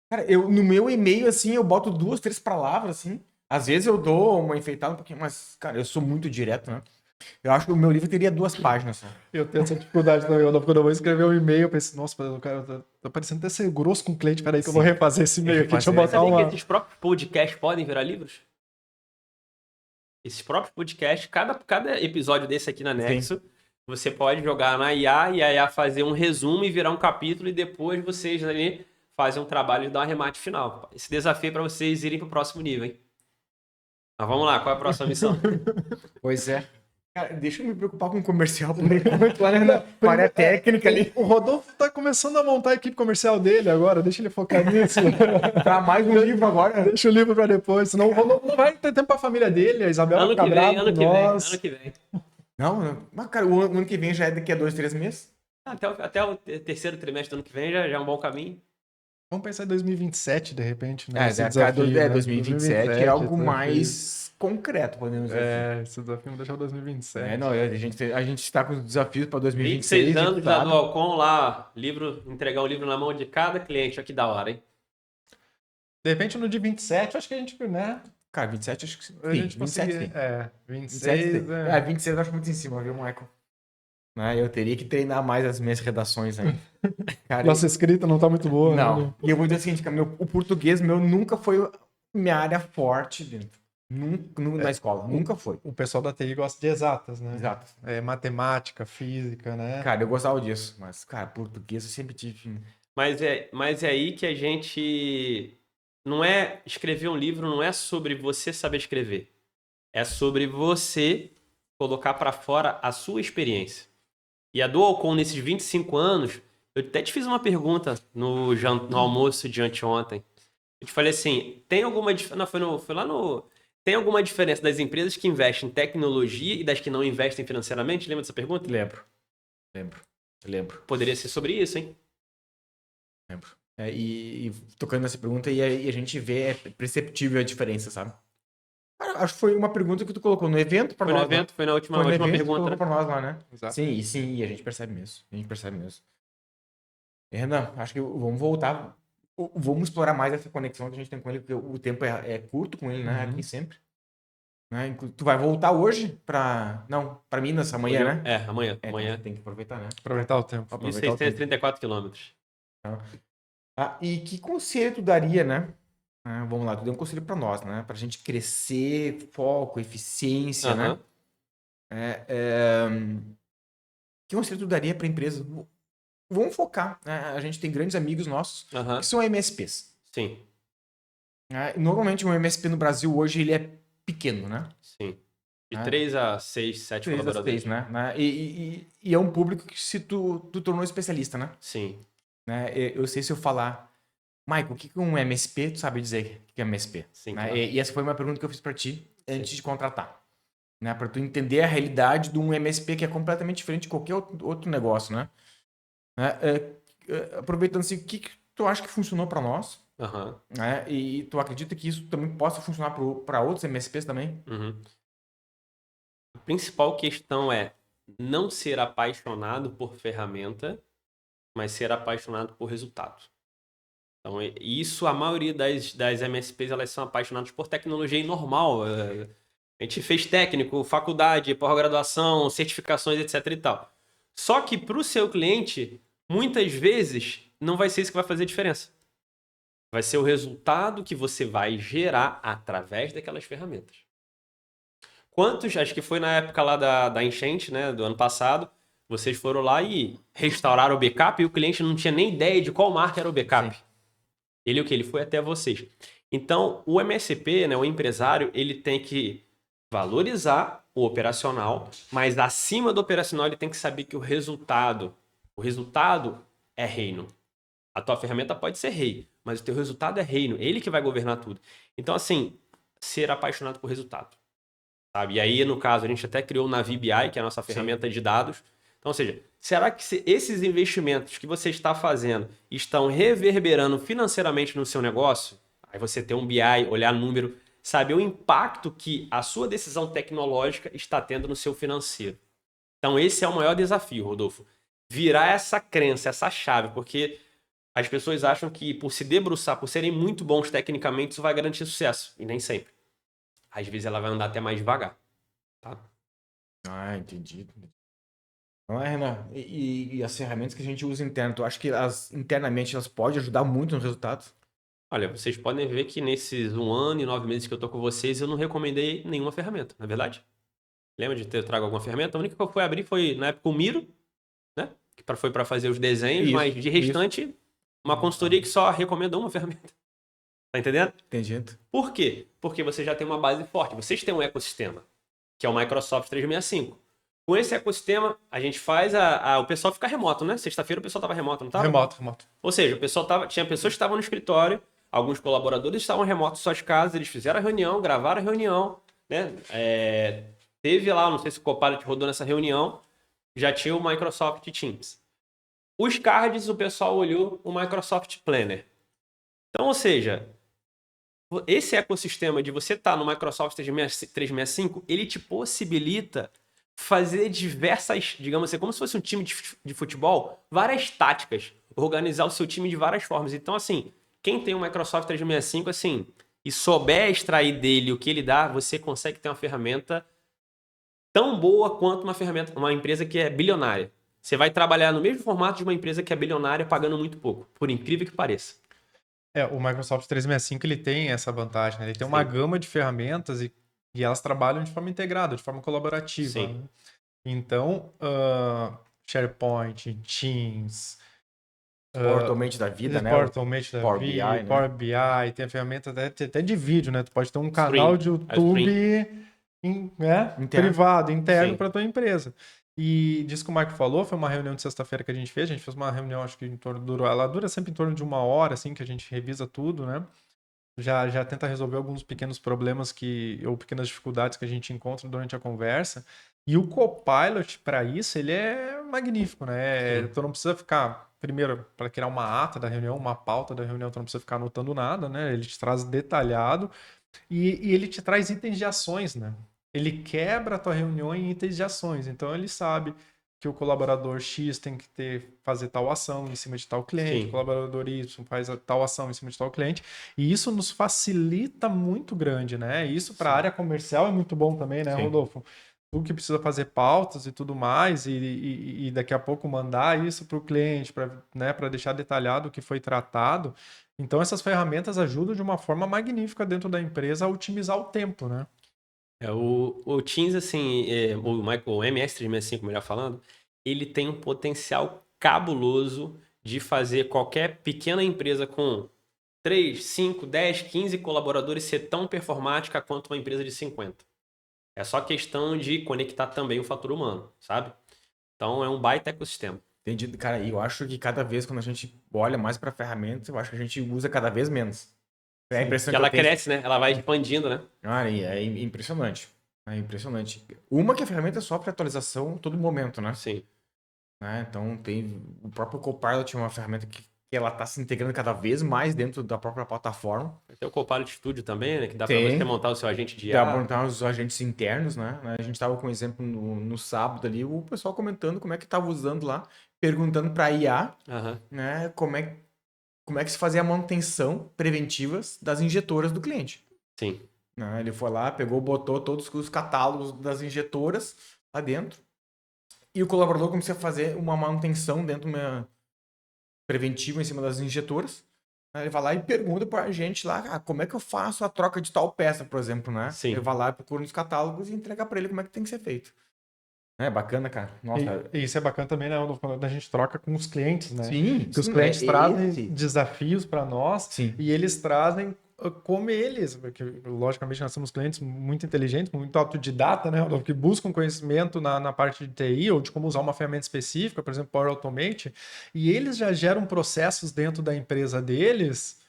Cara, no meu e-mail, assim, eu boto 2, 3 palavras, assim. Às vezes eu dou uma enfeitada um pouquinho, mas, cara, eu sou muito direto, né? Eu acho que o meu livro teria 2 páginas só. Eu tenho essa dificuldade também. Quando eu vou escrever um e-mail, eu penso, nossa, o cara tá parecendo até ser grosso com o cliente. Peraí que eu vou refazer esse e-mail aqui. Deixa eu botar Sabia uma... que esses próprios podcasts podem virar livros? Esses próprios podcasts, cada episódio desse aqui na Nexo, você pode jogar na IA e a IA fazer um resumo e virar um capítulo e depois vocês ali fazem um trabalho de dar um arremate final. Esse desafio é para vocês irem pro próximo nível, hein? Mas vamos lá, qual é a próxima missão? Pois é. Cara, deixa eu me preocupar com o comercial por enquanto, lá na área técnica ali. O Rodolfo tá começando a montar a equipe comercial dele agora. Deixa ele focar nisso. Pra mais um livro agora. Deixa o livro pra depois. Senão o Rodolfo não vai ter tempo pra família dele. A Isabela Ano fica que brava vem, ano com que vem, nós. ano que vem. Não, mas, cara, o ano que vem já é daqui a 2, 3 meses. Até o terceiro trimestre do ano que vem já é um bom caminho. Vamos pensar em 2027, de repente, né? Esse 2027 é algo mais concreto, podemos dizer assim. Esse desafio não deixar 2027. Não, a gente está com desafios para 2026. 26 anos da deputado. Dualcon lá, entregar um livro na mão de cada cliente. Olha que da hora, hein? De repente, no de 27, acho que a gente, né? Cara, 27 acho que sim. A gente 27 conseguir. sim. 26. 27 sim. 26 eu acho muito em cima, viu, Michael? Eu teria que treinar mais as minhas redações aí. Cara, Nossa escrita não tá muito boa. não. Né? E eu vou dizer o seguinte, cara, o português meu nunca foi minha área forte dentro. Na escola, nunca foi. O pessoal da TI gosta de exatas, né? Exato. Matemática, física, né? Cara, eu gostava disso, mas, cara, português eu sempre tive. Mas é aí que a gente... Não é escrever um livro, não é sobre você saber escrever. É sobre você colocar para fora a sua experiência. E a Dualcon, nesses 25 anos, eu até te fiz uma pergunta no almoço de anteontem. Eu te falei assim, tem alguma diferença... Tem alguma diferença das empresas que investem em tecnologia e das que não investem financeiramente? Lembra dessa pergunta? Lembro. Poderia ser sobre isso, hein? Lembro. E tocando nessa pergunta, e a gente vê, é perceptível a diferença, sabe? Cara, acho que foi uma pergunta que tu colocou no evento para Foi nós. no evento, foi na última Foi no evento, tu pergunta. colocou Né? pra nós lá, né? Exato. Sim, e a gente percebe mesmo. E, Renan, acho que vamos voltar. Vamos explorar mais essa conexão que a gente tem com ele, porque o tempo é curto com ele, né? Aqui sempre. Né? Tu vai voltar hoje para Minas amanhã, né? Amanhã. Amanhã tem que aproveitar, né? Aproveitar o tempo. Aproveitar o tempo. 1.634 quilômetros. E que conselho tu daria, né? Vamos lá, tu deu um conselho para nós, né? Pra gente crescer, foco, eficiência, né? Que conselho tu daria pra empresa? Vamos focar, né? A gente tem grandes amigos nossos que são MSPs. Sim. Normalmente um MSP no Brasil hoje ele é pequeno, né? Sim. De 3 a 6, 7 colaboradores. 6, né? E é um público que se tu tornou especialista, né? Sim. Né? Eu sei se eu falar, Michael, o que é um MSP? Tu sabe dizer o que é MSP? Sim, né? claro. E essa foi uma pergunta que eu fiz para ti antes de contratar. Né? Para tu entender a realidade de um MSP que é completamente diferente de qualquer outro negócio, né? Aproveitando assim, tu acha que funcionou para nós, Aham. né? E tu acredita que isso também possa funcionar para outros MSPs também? Uhum. A principal questão é não ser apaixonado por ferramenta, mas ser apaixonado por resultado. Então, isso a maioria das MSPs, elas são apaixonadas por tecnologia e normal. A gente fez técnico, faculdade, pós-graduação, certificações, etc e tal. Só que para o seu cliente, muitas vezes, não vai ser isso que vai fazer diferença. Vai ser o resultado que você vai gerar através daquelas ferramentas. Quantos, acho que foi na época lá da enchente, né, do ano passado, vocês foram lá e restauraram o backup e o cliente não tinha nem ideia de qual marca era o backup. Sim. Ele o que? Ele foi até vocês. Então, o MSP, né, o empresário, ele tem que valorizar o operacional, mas acima do operacional ele tem que saber que o resultado é reino. A tua ferramenta pode ser rei, mas o teu resultado é reino. Ele que vai governar tudo. Então, assim, ser apaixonado por resultado. Sabe? E aí, no caso, a gente até criou o Navi BI, que é a nossa ferramenta de dados. Então, ou seja, será que esses investimentos que você está fazendo estão reverberando financeiramente no seu negócio? Aí você tem um BI, olhar número, saber o impacto que a sua decisão tecnológica está tendo no seu financeiro. Então, esse é o maior desafio, Rodolfo. Virar essa crença, essa chave, porque as pessoas acham que por se debruçar, por serem muito bons tecnicamente, isso vai garantir sucesso. E nem sempre. Às vezes ela vai andar até mais devagar. Tá? Ah, entendi. Não é, Renan? E as ferramentas que a gente usa interno, tu acha que internamente elas podem ajudar muito no resultado? Olha, vocês podem ver que nesses 1 ano e 9 meses que eu tô com vocês, eu não recomendei nenhuma ferramenta, não é verdade? Lembra de ter trago alguma ferramenta? A única que eu fui abrir foi, na época, o Miro, né? Que foi para fazer os desenhos, Isso, mas de restante, uma consultoria que só recomenda uma ferramenta. Tá entendendo? Entendido. Por quê? Porque você já tem uma base forte. Vocês têm um ecossistema, que é o Microsoft 365. Com esse ecossistema, a gente faz o pessoal ficar remoto, né? Sexta-feira o pessoal estava remoto, não estava? Remoto. Ou seja, o pessoal tinha pessoas que estavam no escritório, alguns colaboradores estavam remotos em suas casas, eles fizeram a reunião, gravaram a reunião, né? Teve lá, não sei se o Copilot rodou nessa reunião, já tinha o Microsoft Teams. Os cards, o pessoal olhou o Microsoft Planner. Então, ou seja, esse ecossistema de você estar no Microsoft 365, ele te possibilita fazer diversas, digamos assim, como se fosse um time de futebol, várias táticas, organizar o seu time de várias formas. Então, assim, quem tem o Microsoft 365, assim, e souber extrair dele o que ele dá, você consegue ter uma ferramenta tão boa quanto uma empresa que é bilionária. Você vai trabalhar no mesmo formato de uma empresa que é bilionária pagando muito pouco, por incrível que pareça. O Microsoft 365 ele tem essa vantagem, né? Ele tem uma gama de ferramentas e elas trabalham de forma integrada, de forma colaborativa. Sim. Né? Então, SharePoint, Teams, Portalmente da vida, né? Portalmente da Power vida, BI, né? Power BI, tem a ferramenta até de vídeo, né? Tu pode ter um canal de YouTube privado, interno para tua empresa. E disso que o Marco falou, foi uma reunião de sexta-feira que a gente fez uma reunião, acho que ela dura sempre em torno de 1 hora, assim, que a gente revisa tudo, né? Já tenta resolver alguns pequenos problemas ou pequenas dificuldades que a gente encontra durante a conversa. E o Copilot, para isso, ele é magnífico, né? Tu não precisa ficar, primeiro, para criar uma ata da reunião, uma pauta da reunião, tu não precisa ficar anotando nada, né? Ele te traz detalhado e ele te traz itens de ações, né? Ele quebra a tua reunião em itens de ações. Então, ele sabe que o colaborador X tem que fazer tal ação em cima de tal cliente, Sim. o colaborador Y faz tal ação em cima de tal cliente, e isso nos facilita muito grande, né? Isso para a área comercial é muito bom também, né, Rodolfo? Tu que precisa fazer pautas e tudo mais, e daqui a pouco mandar isso para o cliente, para deixar detalhado o que foi tratado. Então, essas ferramentas ajudam de uma forma magnífica dentro da empresa a otimizar o tempo, né? O Teams, assim, o MS365, melhor falando, ele tem um potencial cabuloso de fazer qualquer pequena empresa com 3, 5, 10, 15 colaboradores ser tão performática quanto uma empresa de 50. É só questão de conectar também o fator humano, sabe? Então é um baita ecossistema. Entendido, cara. E eu acho que cada vez quando a gente olha mais para ferramentas, eu acho que a gente usa cada vez menos. É a impressão Porque que ela eu tenho. cresce, né? Ela vai expandindo, né? Cara, e é impressionante. É impressionante. Uma que a ferramenta sofre atualização todo momento, né? Sim. Então tem o próprio Copilot é uma ferramenta que que ela está se integrando cada vez mais dentro da própria plataforma. Tem o Copilot Studio também, né? Que dá para Tem. você montar o seu agente de Dá IA. para montar os agentes internos, né? A gente estava com um exemplo no sábado ali, o pessoal comentando como é que estava usando lá, perguntando para a IA, Aham. né? Como é que se fazia a manutenção preventiva das injetoras do cliente. Sim. Né? Ele foi lá, pegou, botou todos os catálogos das injetoras lá dentro. E o colaborador começou a fazer uma manutenção dentro de uma preventiva em cima das injetoras. Né? Ele vai lá e pergunta para a gente lá, como é que eu faço a troca de tal peça, por exemplo, né? Sim. Ele vai lá, procura nos catálogos e entrega para ele como é que tem que ser feito. É bacana, cara. Nossa. E isso é bacana também, né? Quando a gente troca com os clientes, né? Sim. Que os clientes trazem esse. desafios para nós Sim. e eles trazem como eles, porque logicamente nós somos clientes muito inteligentes, muito autodidata, né? Que buscam conhecimento na parte de TI ou de como usar uma ferramenta específica, por exemplo, Power Automate, e eles já geram processos dentro da empresa deles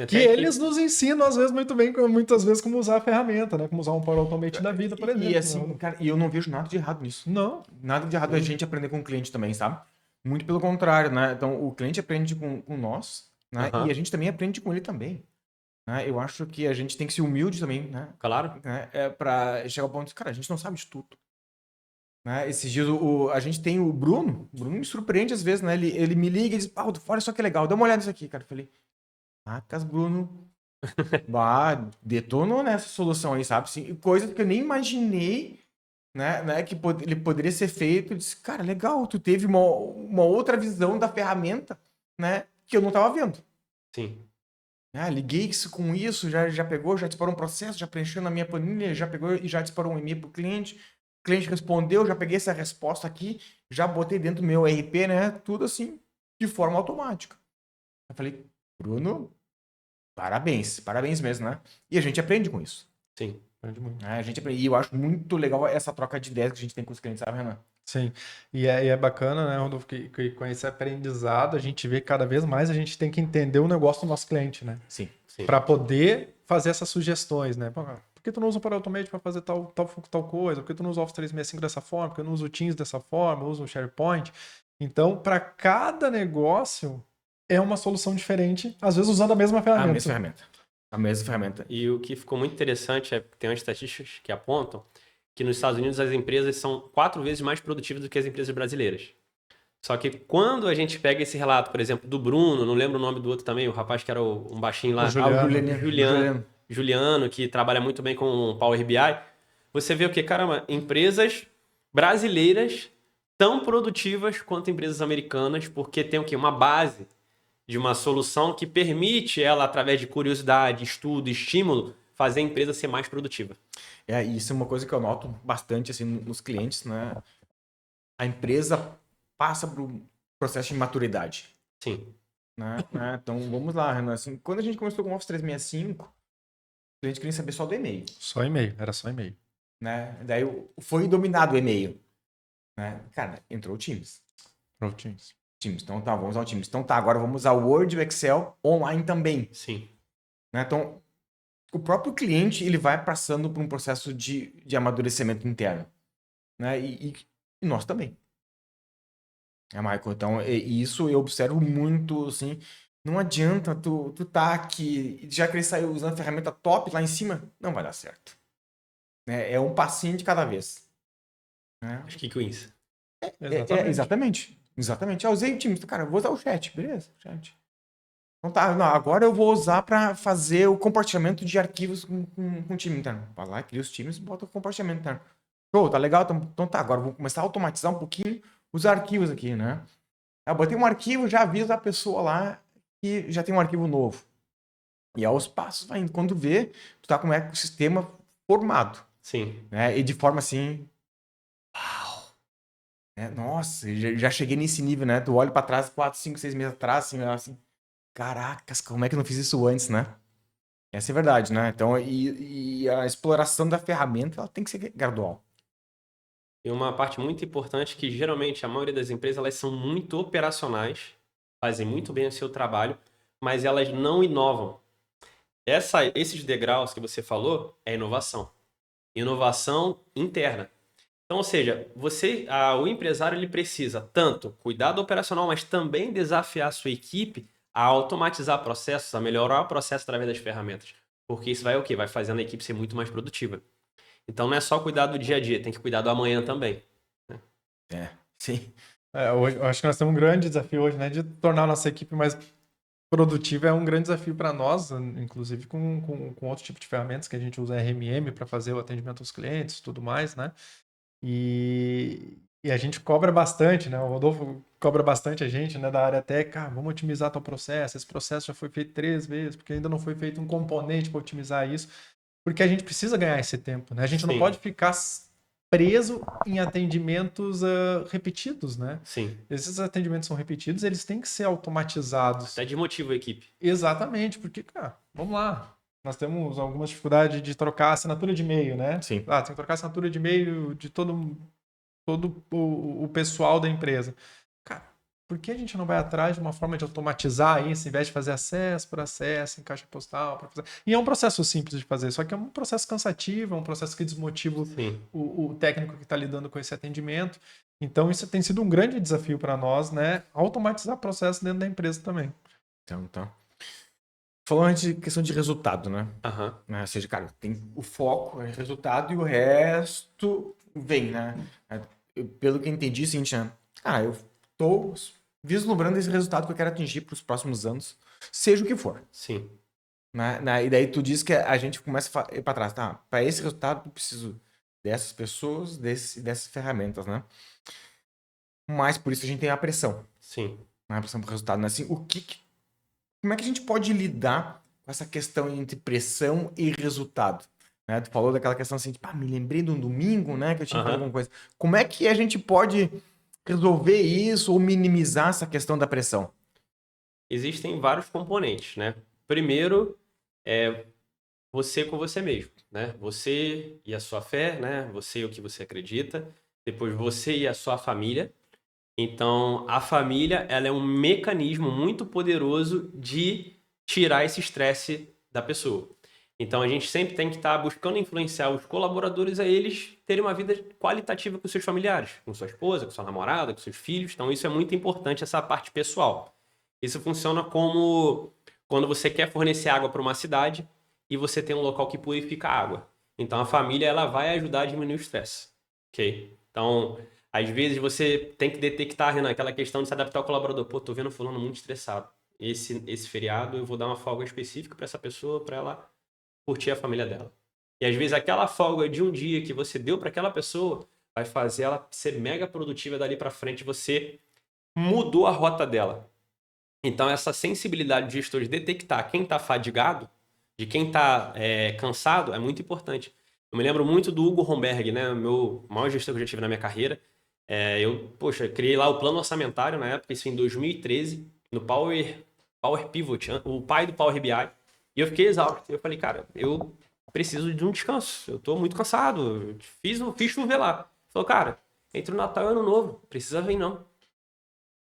que eles nos ensinam, às vezes, muito bem, muitas vezes, como usar a ferramenta, né? Como usar um Power Automate da vida, por exemplo. E assim, cara, eu não vejo nada de errado nisso. Não. Nada de errado a gente aprender com o cliente também, sabe? Muito pelo contrário, né? Então, o cliente aprende com nós, né? Aham. E a gente também aprende com ele também. Né? Eu acho que a gente tem que ser humilde também, né? Claro. Né? Pra chegar ao ponto de, cara, a gente não sabe de tudo. Né? Esses dias a gente tem o Bruno me surpreende às vezes, né? Ele me liga e diz, olha só que legal, dá uma olhada nisso aqui, cara. Eu falei, Bruno, detonou nessa solução aí, sabe? Assim, coisas que eu nem imaginei, né, que ele poderia ser feito. Eu disse, cara, legal, tu teve uma outra visão da ferramenta, né, que eu não estava vendo. Sim. Liguei isso com isso, já pegou, já disparou um processo, já preencheu na minha planilha, já pegou e já disparou um e-mail pro cliente. O cliente respondeu, já peguei essa resposta aqui, já botei dentro do meu RP, né, tudo assim, de forma automática. Eu falei, Bruno, parabéns mesmo, né? E a gente aprende com isso. Sim. Aprende muito. A gente aprende. E eu acho muito legal essa troca de ideias que a gente tem com os clientes, sabe, Renan? Sim, e é bacana, né, Rodolfo, que com esse aprendizado a gente vê que cada vez mais a gente tem que entender o negócio do nosso cliente, né? Sim. Para poder fazer essas sugestões, né? Por que tu não usa o Power Automate para fazer tal coisa? Por que tu não usa o Office 365 dessa forma? Por que eu não uso o Teams dessa forma? Eu uso o SharePoint? Então, para cada negócio é uma solução diferente, às vezes usando a mesma ferramenta. A mesma ferramenta. E o que ficou muito interessante é que tem umas estatísticas que apontam que nos Estados Unidos as empresas são 4 vezes mais produtivas do que as empresas brasileiras. Só que quando a gente pega esse relato, por exemplo, do Bruno, não lembro o nome do outro também, o rapaz que era um baixinho lá, O Juliano, que trabalha muito bem com o Power BI, você vê o que, caramba, empresas brasileiras tão produtivas quanto empresas americanas, porque tem o quê? Uma base de uma solução que permite ela, através de curiosidade, estudo, estímulo, fazer a empresa ser mais produtiva. Isso é uma coisa que eu noto bastante assim, nos clientes, né? A empresa passa por um processo de maturidade. Sim. Né? Então, vamos lá, Renan. Assim, quando a gente começou com o Office 365, o cliente queria saber só do e-mail. Só e-mail, era só e-mail. Né? Daí foi dominado o e-mail. Né? Cara, entrou o Teams. Teams. Então tá, vamos usar o Teams. Então tá, agora vamos usar o Word e o Excel online também. Sim. Né? Então, o próprio cliente ele vai passando por um processo de amadurecimento interno. Né? E nós também. Michael, então isso eu observo muito, assim, não adianta tu tá aqui, já que ele saiu usando a ferramenta top lá em cima, não vai dar certo. Né? É um passinho de cada vez. Né? Acho que isso. Exatamente. Eu usei o Teams, cara, eu vou usar o chat, beleza? Chat. Então tá, não, agora eu vou usar para fazer o compartilhamento de arquivos com o time interno. Vai lá, cria os times e bota o compartilhamento interno. Show, tá legal? Então tá, agora eu vou começar a automatizar um pouquinho os arquivos aqui, né? Eu botei um arquivo, já avisa a pessoa lá que já tem um arquivo novo. E aos passos vai indo. Quando vê, tu tá com um ecossistema formado. Sim. Né? E de forma assim... Uau! Nossa, já cheguei nesse nível, né? Tu olha pra trás, 4, 5, 6 meses atrás, assim... Caracas, como é que eu não fiz isso antes, né? Essa é a verdade, né? Então, e a exploração da ferramenta, ela tem que ser gradual. E uma parte muito importante que geralmente a maioria das empresas elas são muito operacionais, fazem muito bem o seu trabalho, mas elas não inovam. Esses degraus que você falou é inovação. Inovação interna. Então, ou seja, o empresário ele precisa tanto cuidar do operacional, mas também desafiar a sua equipe a automatizar processos, a melhorar o processo através das ferramentas. Porque isso vai o quê? Vai fazendo a equipe ser muito mais produtiva. Então não é só cuidar do dia a dia, tem que cuidar do amanhã também. Sim. Hoje, eu acho que nós temos um grande desafio hoje, né? De tornar a nossa equipe mais produtiva é um grande desafio para nós, inclusive com outro tipo de ferramentas que a gente usa RMM para fazer o atendimento aos clientes e tudo mais, né? E a gente cobra bastante, né? O Rodolfo cobra bastante a gente, né? Da área técnica, vamos otimizar teu processo. Esse processo já foi feito 3 vezes, porque ainda não foi feito um componente para otimizar isso. Porque a gente precisa ganhar esse tempo, né? A gente não Sim. pode ficar preso em atendimentos repetidos, né? Sim. Esses atendimentos são repetidos, eles têm que ser automatizados. Até desmotiva a equipe. Exatamente, porque, cara, vamos lá. Nós temos algumas dificuldades de trocar a assinatura de e-mail, né? Sim. Tem que trocar a assinatura de e-mail de todo o pessoal da empresa. Cara, por que a gente não vai atrás de uma forma de automatizar isso, em vez de fazer acesso por acesso, em caixa postal? E é um processo simples de fazer, só que é um processo cansativo, é um processo que desmotiva o técnico que está lidando com esse atendimento. Então, isso tem sido um grande desafio para nós, né? Automatizar processos dentro da empresa também. Então. Falando antes de questão de resultado, né? Uhum. Ou seja, cara, tem o foco, é resultado e o resto vem, né? Pelo que eu entendi, assim, eu tô vislumbrando esse resultado que eu quero atingir para os próximos anos, seja o que for. Sim. E daí tu diz que a gente começa a ir para trás, tá? Para esse resultado, eu preciso dessas pessoas, dessas ferramentas, né? Mas por isso a gente tem a pressão. Sim. A pressão pro resultado, né? Assim, como é que a gente pode lidar com essa questão entre pressão e resultado? Né? Tu falou daquela questão assim, tipo, me lembrei de um domingo, né, que eu tinha que fazer alguma coisa. Como é que a gente pode resolver isso ou minimizar essa questão da pressão? Existem vários componentes, né? Primeiro é você com você mesmo, né? Você e a sua fé, né? Você e o que você acredita. Depois você e a sua família. Então, a família, ela é um mecanismo muito poderoso de tirar esse estresse da pessoa. Então, a gente sempre tem que estar buscando influenciar os colaboradores a eles terem uma vida qualitativa com seus familiares, com sua esposa, com sua namorada, com seus filhos. Então, isso é muito importante, essa parte pessoal. Isso funciona como quando você quer fornecer água para uma cidade e você tem um local que purifica a água. Então, a família, ela vai ajudar a diminuir o estresse, ok? Então, às vezes você tem que detectar, Renan, aquela questão de se adaptar ao colaborador. Pô, tô vendo fulano muito estressado. Esse feriado eu vou dar uma folga específica para essa pessoa, para ela curtir a família dela. E às vezes aquela folga de um dia que você deu para aquela pessoa vai fazer ela ser mega produtiva dali para frente. Você mudou a rota dela. Então essa sensibilidade de gestor de detectar quem está fadigado, de quem está cansado, é muito importante. Eu me lembro muito do Hugo Romberg, né? O meu maior gestor que eu já tive na minha carreira. Eu criei lá o plano orçamentário na época, isso em 2013, no Power Pivot, o pai do Power BI. E eu fiquei exausto. Eu falei, cara, eu preciso de um descanso. Eu tô muito cansado. Eu fiz chover lá. Ele falou, cara, entre o Natal e o Ano Novo, precisa vir não. Ele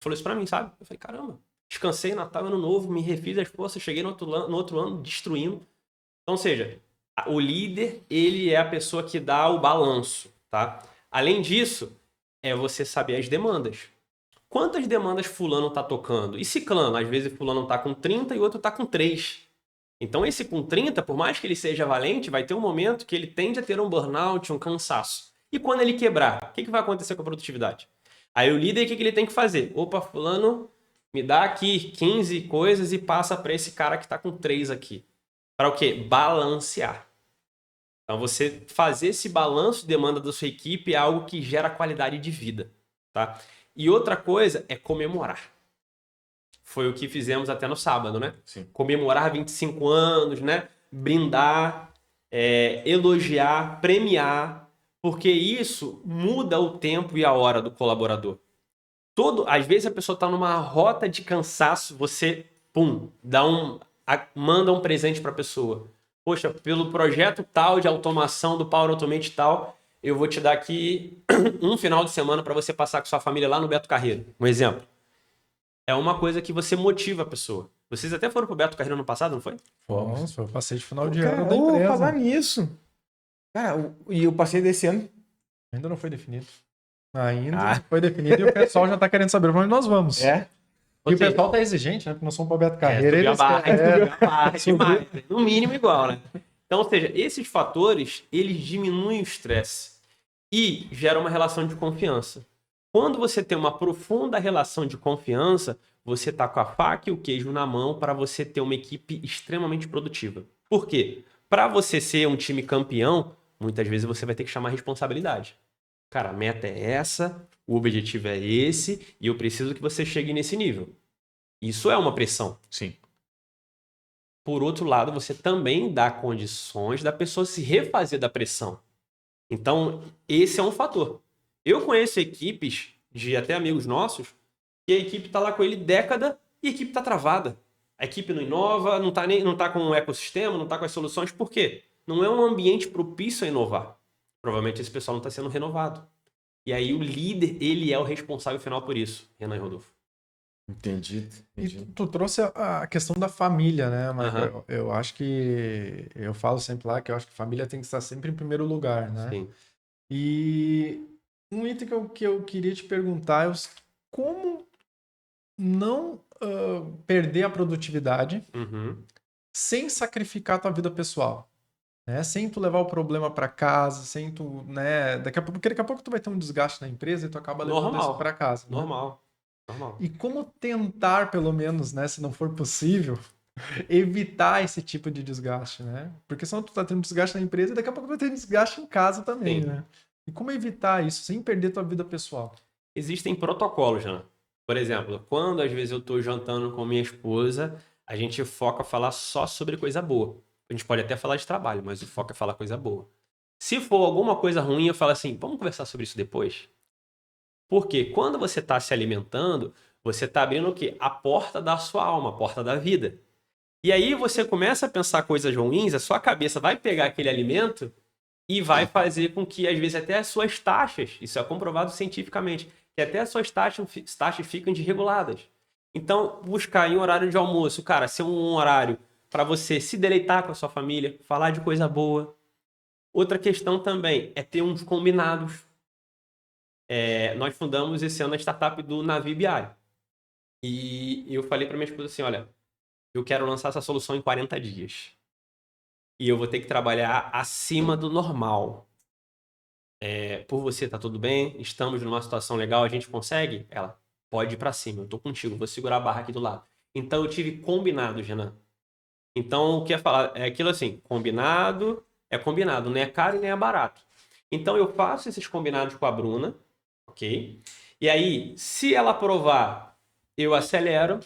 falou isso pra mim, sabe? Eu falei, caramba, descansei Natal e Ano Novo, me refiz as forças, cheguei no outro ano destruindo. Então, ou seja, o líder, ele é a pessoa que dá o balanço, tá? Além disso, é você saber as demandas. Quantas demandas fulano tá tocando? E ciclano, às vezes fulano tá com 30 e outro tá com 3. Então esse com 30, por mais que ele seja valente, vai ter um momento que ele tende a ter um burnout, um cansaço. E quando ele quebrar, o que vai acontecer com a produtividade? Aí o líder, o que ele tem que fazer? Opa, fulano, me dá aqui 15 coisas e passa para esse cara que está com 3 aqui. Para o quê? Balancear. Então você fazer esse balanço de demanda da sua equipe é algo que gera qualidade de vida, tá? E outra coisa é comemorar. Foi o que fizemos até no sábado, né? Sim. Comemorar 25 anos, né? Brindar, elogiar, premiar, porque isso muda o tempo e a hora do colaborador. Às vezes a pessoa está numa rota de cansaço, você, manda um presente para a pessoa. Poxa, pelo projeto tal de automação do Power Automate tal, eu vou te dar aqui um final de semana para você passar com sua família lá no Beto Carreiro. Um exemplo. É uma coisa que você motiva a pessoa. Vocês até foram pro Beto Carreiro no passado, não foi? Fomos, foi o passeio de final de Cara, ano da empresa. falar nisso. Cara, e eu passei desse ano. Ainda não foi definido. Ainda Ah. não foi definido e o pessoal já tá querendo saber pra onde nós vamos. É? E o pessoal tá exigente, né? Porque nós somos para Beto Carreira. Subiu a Eles barra, querem... subiu a barra demais, né? No mínimo igual, né? Então, ou seja, esses fatores, eles diminuem o estresse e geram uma relação de confiança. Quando você tem uma profunda relação de confiança, você tá com a faca e o queijo na mão para você ter uma equipe extremamente produtiva. Por quê? Para você ser um time campeão, muitas vezes você vai ter que chamar responsabilidade. Cara, a meta é essa, o objetivo é esse e eu preciso que você chegue nesse nível. Isso é uma pressão. Sim. Por outro lado, você também dá condições da pessoa se refazer da pressão. Então, esse é um fator. Eu conheço equipes de até amigos nossos que a equipe está lá com ele década e a equipe está travada. A equipe não inova, não tá com um ecossistema, não está com as soluções. Por quê? Não é um ambiente propício a inovar. Provavelmente esse pessoal não está sendo renovado. E aí o líder, ele é o responsável final por isso, Renan e Rodolfo. Entendi. E tu trouxe a questão da família, né, Marco? Aham. Eu acho que... Eu falo sempre lá que eu acho que família tem que estar sempre em primeiro lugar, né? Sim. E um item que eu queria te perguntar é como não perder a produtividade Uhum. sem sacrificar a tua vida pessoal, né? Sem tu levar o problema para casa, sem tu, né? Porque daqui a pouco tu vai ter um desgaste na empresa e tu acaba levando Normal. isso para casa, né? Normal. E como tentar, pelo menos, né, se não for possível, evitar esse tipo de desgaste, né? Porque senão tu tá tendo desgaste na empresa e daqui a pouco vai ter desgaste em casa também, Sim. né? E como evitar isso sem perder tua vida pessoal? Existem protocolos, Jean. Por exemplo, quando às vezes eu estou jantando com minha esposa, a gente foca falar só sobre coisa boa. A gente pode até falar de trabalho, mas o foco é falar coisa boa. Se for alguma coisa ruim, eu falo assim, vamos conversar sobre isso depois? Porque quando você está se alimentando, você está abrindo o quê? A porta da sua alma, a porta da vida. E aí você começa a pensar coisas ruins, a sua cabeça vai pegar aquele alimento e vai fazer com que, às vezes, até as suas taxas, isso é comprovado cientificamente, que até as suas taxas fiquem desreguladas. Então, buscar em horário de almoço, cara, ser um horário para você se deleitar com a sua família, falar de coisa boa. Outra questão também é ter uns combinados. Nós fundamos esse ano a startup do Navio BI. E eu falei para minha esposa assim, olha, eu quero lançar essa solução em 40 dias. E eu vou ter que trabalhar acima do normal. Por você, tá tudo bem? Estamos numa situação legal, a gente consegue? Ela, pode ir pra cima, eu tô contigo, vou segurar a barra aqui do lado. Então eu tive combinado, Renan. Então o que é falar? É aquilo assim, combinado, nem é caro e nem é barato. Então eu faço esses combinados com a Bruna, ok? E aí, se ela aprovar, eu acelero.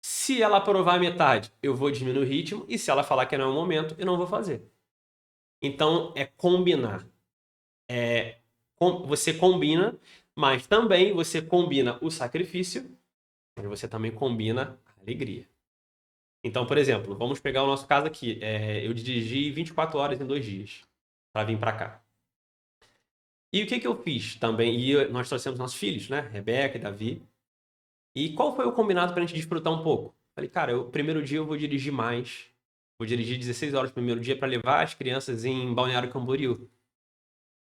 Se ela aprovar a metade, eu vou diminuir o ritmo. E se ela falar que não é o momento, eu não vou fazer. Então é combinar. Você combina, mas também você combina o sacrifício, mas você também combina a alegria. Então, por exemplo, vamos pegar o nosso caso aqui. Eu dirigi 24 horas em 2 dias para vir para cá. E o que eu fiz também? E nós trouxemos nossos filhos, né? Rebeca e Davi. E qual foi o combinado para a gente desfrutar um pouco? Falei, cara, o primeiro dia eu vou dirigir mais. Vou dirigir 16 horas no primeiro dia para levar as crianças em Balneário Camboriú.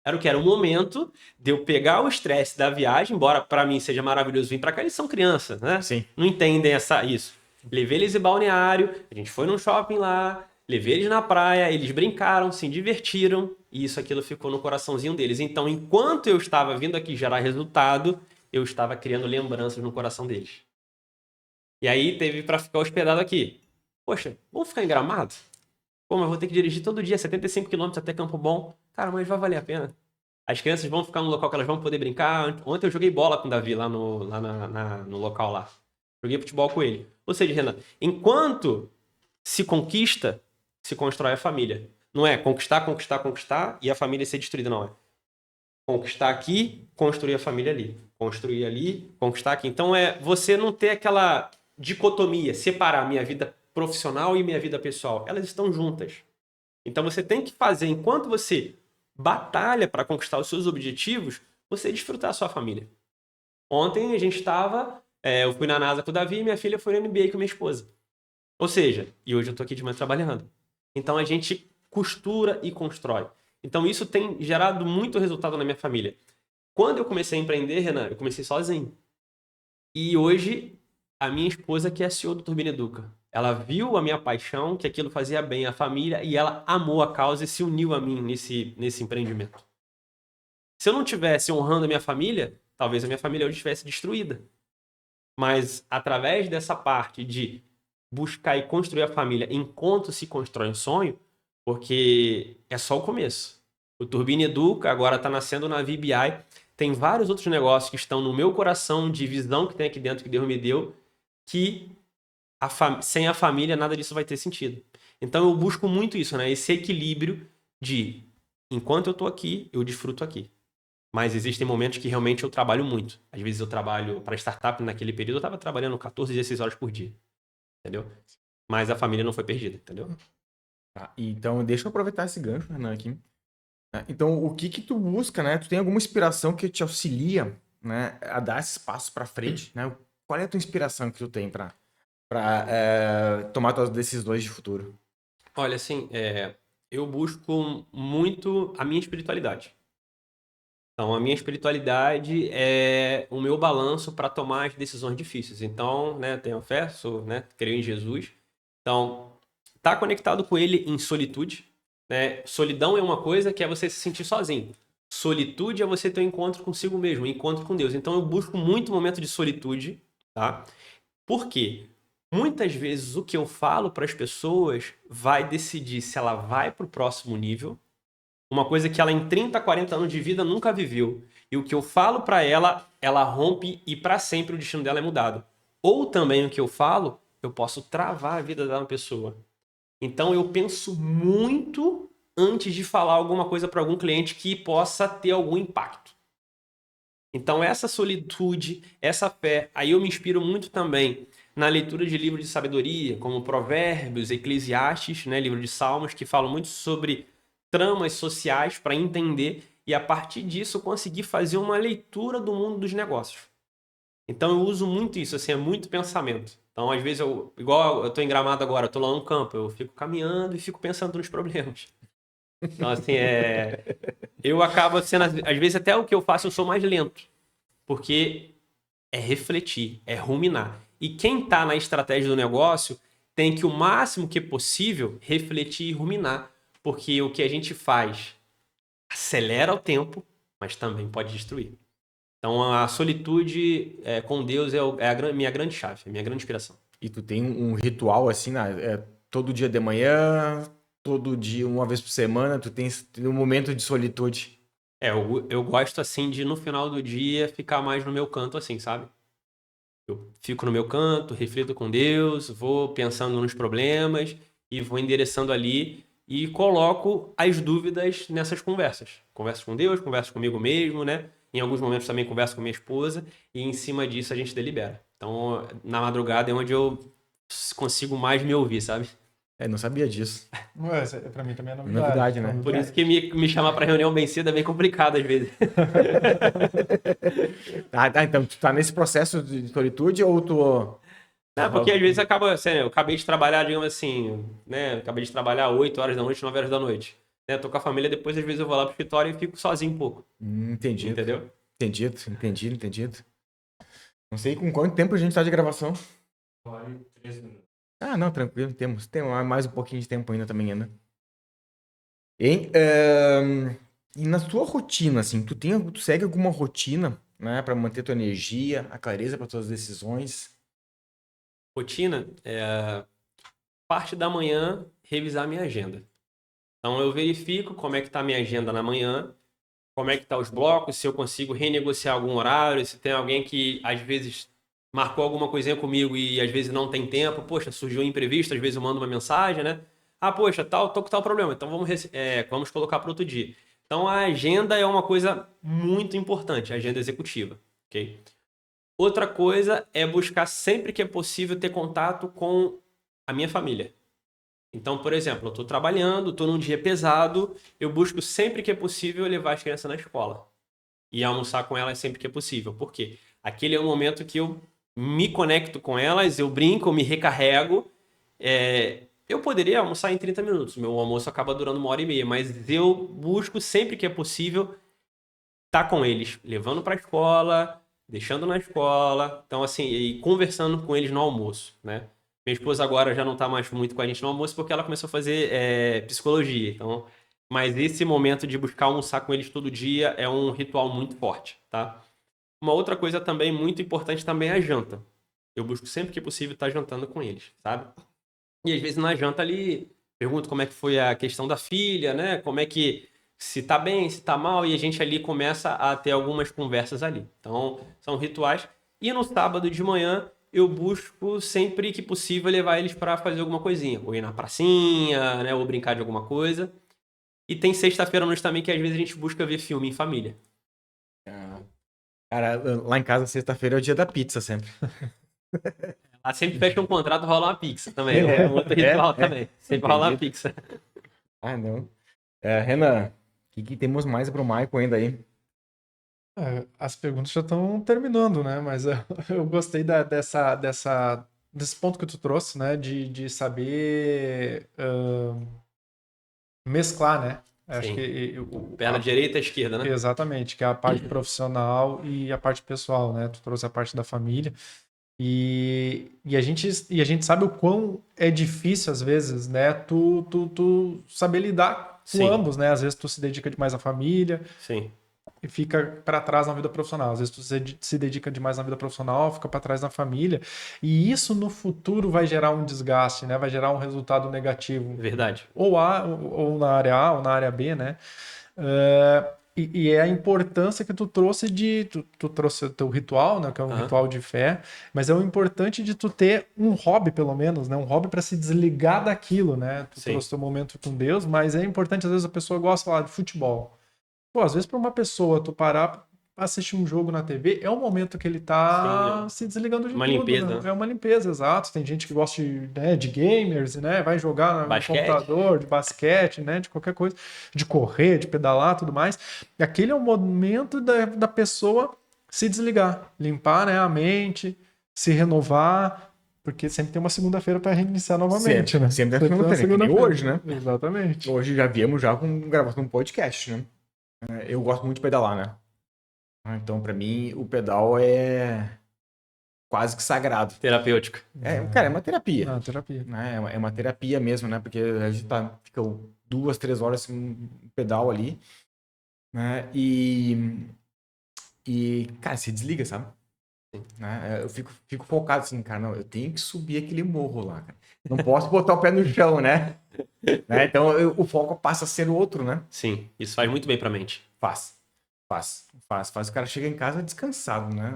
Era o que? Era o momento de eu pegar o estresse da viagem, embora para mim seja maravilhoso vir para cá, eles são crianças, né? Sim. Não entendem isso. Levei eles em Balneário, a gente foi num shopping lá, levei eles na praia, eles brincaram, se divertiram, e aquilo ficou no coraçãozinho deles. Então, enquanto eu estava vindo aqui gerar resultado, eu estava criando lembranças no coração deles. E aí teve para ficar hospedado aqui. Poxa, vamos ficar em Gramado? Pô, mas vou ter que dirigir todo dia, 75 km até Campo Bom. Cara, mas vai valer a pena. As crianças vão ficar no local que elas vão poder brincar. Ontem eu joguei bola com o Davi lá no local lá. Joguei futebol com ele. Ou seja, Renan, enquanto se conquista, se constrói a família. Não é conquistar, conquistar, conquistar e a família ser destruída, não é. Conquistar aqui, construir a família ali. Construir ali, conquistar aqui. Então você não ter aquela dicotomia, separar minha vida profissional e minha vida pessoal. Elas estão juntas. Então você tem que fazer, enquanto você batalha para conquistar os seus objetivos, você desfrutar a sua família. Ontem a gente estava, eu fui na NASA com o Davi e minha filha foi no MBA com a minha esposa. Ou seja, e hoje eu estou aqui de manhã trabalhando. Então a gente costura e constrói. Então isso tem gerado muito resultado na minha família. Quando eu comecei a empreender, Renan, eu comecei sozinho. E hoje, a minha esposa que é a CEO do Turbina Educa. Ela viu a minha paixão, que aquilo fazia bem à família, e ela amou a causa e se uniu a mim nesse empreendimento. Se eu não tivesse honrando a minha família, talvez a minha família hoje estivesse destruída. Mas através dessa parte de buscar e construir a família enquanto se constrói um sonho, porque é só o começo. O Turbina Educa agora está nascendo na VBI. Tem vários outros negócios que estão no meu coração, de visão que tem aqui dentro que Deus me deu, que sem a família nada disso vai ter sentido. Então eu busco muito isso, né? Esse equilíbrio de enquanto eu estou aqui, eu desfruto aqui. Mas existem momentos que realmente eu trabalho muito. Às vezes eu trabalho para startup naquele período, eu estava trabalhando 14, 16 horas por dia. Entendeu? Mas a família não foi perdida, entendeu? Tá, então, deixa eu aproveitar esse gancho, Renan, aqui. Então, o que que tu busca, né? Tu tem alguma inspiração que te auxilia, né, a dar esses passos para frente, né? Qual é a tua inspiração que tu tem para tomar tuas decisões de futuro? Olha, assim, eu busco muito a minha espiritualidade. Então, a minha espiritualidade é o meu balanço para tomar as decisões difíceis. Então, né, tenho fé, creio em Jesus. Então, tá conectado com ele em solitude, né? Solidão é uma coisa que é você se sentir sozinho. Solitude é você ter um encontro consigo mesmo, um encontro com Deus. Então, eu busco muito momento de solitude, tá? Por quê? Muitas vezes o que eu falo para as pessoas vai decidir se ela vai para o próximo nível, uma coisa que ela em 30, 40 anos de vida nunca viveu. E o que eu falo para ela, ela rompe e para sempre o destino dela é mudado. Ou também o que eu falo, eu posso travar a vida da pessoa. Então eu penso muito antes de falar alguma coisa para algum cliente que possa ter algum impacto. Então essa solitude, essa fé, aí eu me inspiro muito também na leitura de livros de sabedoria, como Provérbios, Eclesiastes, né, livro de Salmos, que falam muito sobre tramas sociais para entender e a partir disso conseguir fazer uma leitura do mundo dos negócios. Então eu uso muito isso, assim, é muito pensamento. Então às vezes igual eu tô em Gramado agora, eu tô lá no campo, eu fico caminhando e fico pensando nos problemas. Então assim, eu acabo sendo, às vezes até o que eu faço eu sou mais lento, porque é refletir, é ruminar. E quem está na estratégia do negócio tem que o máximo que possível refletir e ruminar, porque o que a gente faz acelera o tempo, mas também pode destruir. Então a solitude com Deus é a minha grande chave, a minha grande inspiração. E tu tem um ritual assim, todo dia de manhã, todo dia, uma vez por semana, tu tem um momento de solitude. Eu gosto assim de no final do dia ficar mais no meu canto assim, sabe? Eu fico no meu canto, reflito com Deus, vou pensando nos problemas e vou endereçando ali e coloco as dúvidas nessas conversas. Converso com Deus, converso comigo mesmo, né? Em alguns momentos também converso com minha esposa e em cima disso a gente delibera. Então, na madrugada é onde eu consigo mais me ouvir, sabe? Não sabia disso. Pra mim também é Novidade, né? Por isso que me chamar pra reunião bem cedo é bem complicado às vezes. Então tu tá nesse processo de solitude ou tu... Porque às vezes acaba, assim, eu acabei de trabalhar, digamos assim, né? Acabei de trabalhar 8 horas da noite, 9 horas da noite. Né? Tô com a família, depois às vezes eu vou lá pro escritório e fico sozinho um pouco. Entendido. Entendeu? Entendido. Não sei com quanto tempo a gente tá de gravação. 13 minutos. Não, tranquilo, tem mais um pouquinho de tempo ainda também, né? Hein? E na tua rotina, assim, tu segue alguma rotina, né, para manter tua energia, a clareza para tuas decisões? Rotina, parte da manhã, revisar minha agenda. Então eu verifico como é que tá a minha agenda na manhã, como é que tá os blocos, se eu consigo renegociar algum horário, se tem alguém que às vezes marcou alguma coisinha comigo e às vezes não tem tempo, poxa, surgiu um imprevisto, às vezes eu mando uma mensagem, né? Poxa, tô com tal problema, então vamos colocar para outro dia. Então a agenda é uma coisa muito importante, a agenda executiva, ok? Outra coisa é buscar sempre que é possível ter contato com a minha família. Então, por exemplo, eu estou trabalhando, estou num dia pesado, eu busco sempre que é possível levar as crianças na escola e almoçar com elas sempre que é possível. Por quê? Aquele é o momento que eu me conecto com elas, eu brinco, eu me recarrego, Eu poderia almoçar em 30 minutos, meu almoço acaba durando 1h30, mas eu busco sempre que é possível estar com eles, levando para a escola, deixando na escola, então assim, e conversando com eles no almoço, né? Minha esposa agora já não tá mais muito com a gente no almoço porque ela começou a fazer psicologia, então... Mas esse momento de buscar almoçar com eles todo dia é um ritual muito forte, tá? Uma outra coisa também muito importante também é a janta. Eu busco sempre que possível estar jantando com eles, sabe? E às vezes na janta ali, pergunto como é que foi a questão da filha, né? Como é que, se tá bem, se tá mal, e a gente ali começa a ter algumas conversas ali. Então, são rituais. E no sábado de manhã, eu busco sempre que possível levar eles para fazer alguma coisinha. Ou ir na pracinha, né? Ou brincar de alguma coisa. E tem sexta-feira à noite também que às vezes a gente busca ver filme em família. Cara, lá em casa, sexta-feira é o dia da pizza sempre. Lá sempre fecha um contrato, rola uma pizza também. É um outro ritual também. Sempre rola uma pizza. Ah, não. Renan, o que temos mais pro Michael ainda aí? As perguntas já estão terminando, né? Mas eu gostei desse ponto que tu trouxe, né? De saber mesclar, né? Acho Sim. que Perna direita e esquerda, né? exatamente, que é a parte profissional e a parte pessoal, né? Tu trouxe a parte da família. E a gente sabe o quão é difícil, às vezes, né? Tu saber lidar com Sim. ambos, né? Às vezes tu se dedica demais à família Sim. e fica para trás na vida profissional. Às vezes tu se dedica demais na vida profissional, fica para trás na família. E isso no futuro vai gerar um desgaste, né? Vai gerar um resultado negativo. Verdade. Ou na área A ou na área B, né? E é a importância que tu trouxe tu trouxe o teu ritual, né, que é um ritual de fé, mas é o importante de tu ter um hobby, pelo menos, né, um hobby para se desligar daquilo, né? Tu Sim. trouxe teu momento com Deus, mas é importante, às vezes a pessoa gosta lá de futebol. Pô, às vezes para uma pessoa tu parar pra assistir um jogo na TV, é um momento que ele tá se desligando de uma tudo, limpeza, né? né? É uma limpeza, exato. Tem gente que gosta de gamers, né? Vai jogar no Basquete. computador, de basquete, né? De qualquer coisa, de correr, de pedalar, tudo mais. E aquele é o momento da pessoa se desligar, limpar, né, a mente, se renovar, porque sempre tem uma segunda-feira para reiniciar novamente, Sempre, né? sempre tem uma segunda-feira, que nem hoje, né? Exatamente. Hoje já viemos já com gravação de um podcast, né? Eu gosto muito de pedalar, né? Então, pra mim, o pedal é quase que sagrado. Terapêutico. Cara, é uma terapia. Terapia. Né? É uma terapia mesmo, né? Porque a gente fica 2, 3 horas com um pedal ali, né? Cara, se desliga, sabe? Né? Eu fico focado assim, cara, não, eu tenho que subir aquele morro lá, cara. Não posso botar o pé no chão, né? Então o foco passa a ser outro, né? Sim, isso faz muito bem pra mente. Faz. O cara chega em casa descansado, né?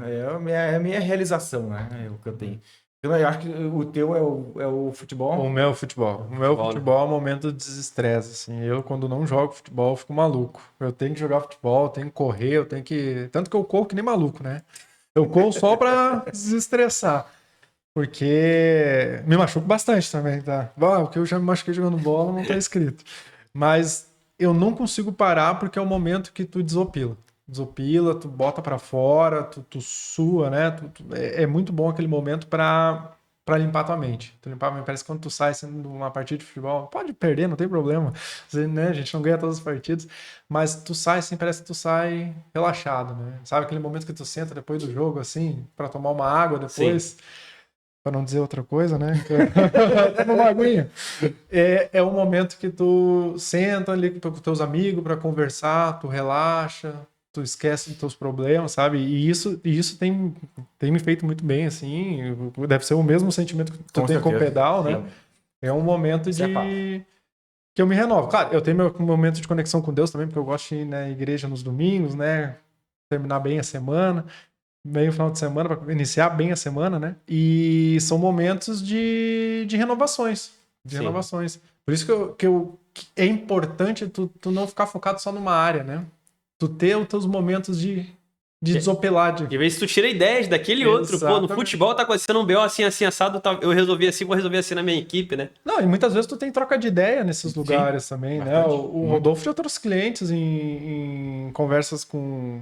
É a minha realização, né? É o que eu tenho. Eu acho que o teu é o futebol. O meu futebol. O meu futebol é um momento de desestresse, assim. Eu, quando não jogo futebol, fico maluco. Eu tenho que jogar futebol, tenho que correr, eu tenho que... Tanto que eu corro que nem maluco, né? Eu corro só pra desestressar. Porque me machuco bastante também, tá? O que eu já me machuquei jogando bola não tá escrito. Mas eu não consigo parar porque é o momento que tu desopila. Desopila, tu bota pra fora, tu sua, né? É muito bom aquele momento pra limpar tua mente. Tu limpar, parece que quando tu sai assim, de uma partida de futebol, pode perder, não tem problema. Né? A gente não ganha todas as partidas, mas tu sai assim, parece que tu sai relaxado, né? Sabe aquele momento que tu senta depois do jogo, assim, pra tomar uma água depois? Sim. Pra não dizer outra coisa, né? Toma uma aguinha. É um momento que tu senta ali com teus amigos pra conversar, tu relaxa, tu esquece dos teus problemas, sabe? E isso tem me feito muito bem, assim. Deve ser o mesmo sentimento que tu tem com o pedal, né? Sim. É um momento Isso é fato. que eu me renovo. Claro, eu tenho meu momento de conexão com Deus também, porque eu gosto de ir na igreja nos domingos, né? Terminar bem a semana, bem o final de semana, para iniciar bem a semana, né? E são momentos de renovações. De Sim. renovações. Por isso que é importante tu não ficar focado só numa área, né? Tu ter os teus momentos de desopilar. De vez tu tira ideias daquele outro. Pô, no futebol tá acontecendo um BO assim, assim, assado, eu resolvi assim, vou resolver assim na minha equipe, né? Não, e muitas vezes tu tem troca de ideia nesses Sim, lugares também, né? bastante. O Rodolfo já trouxe clientes em conversas com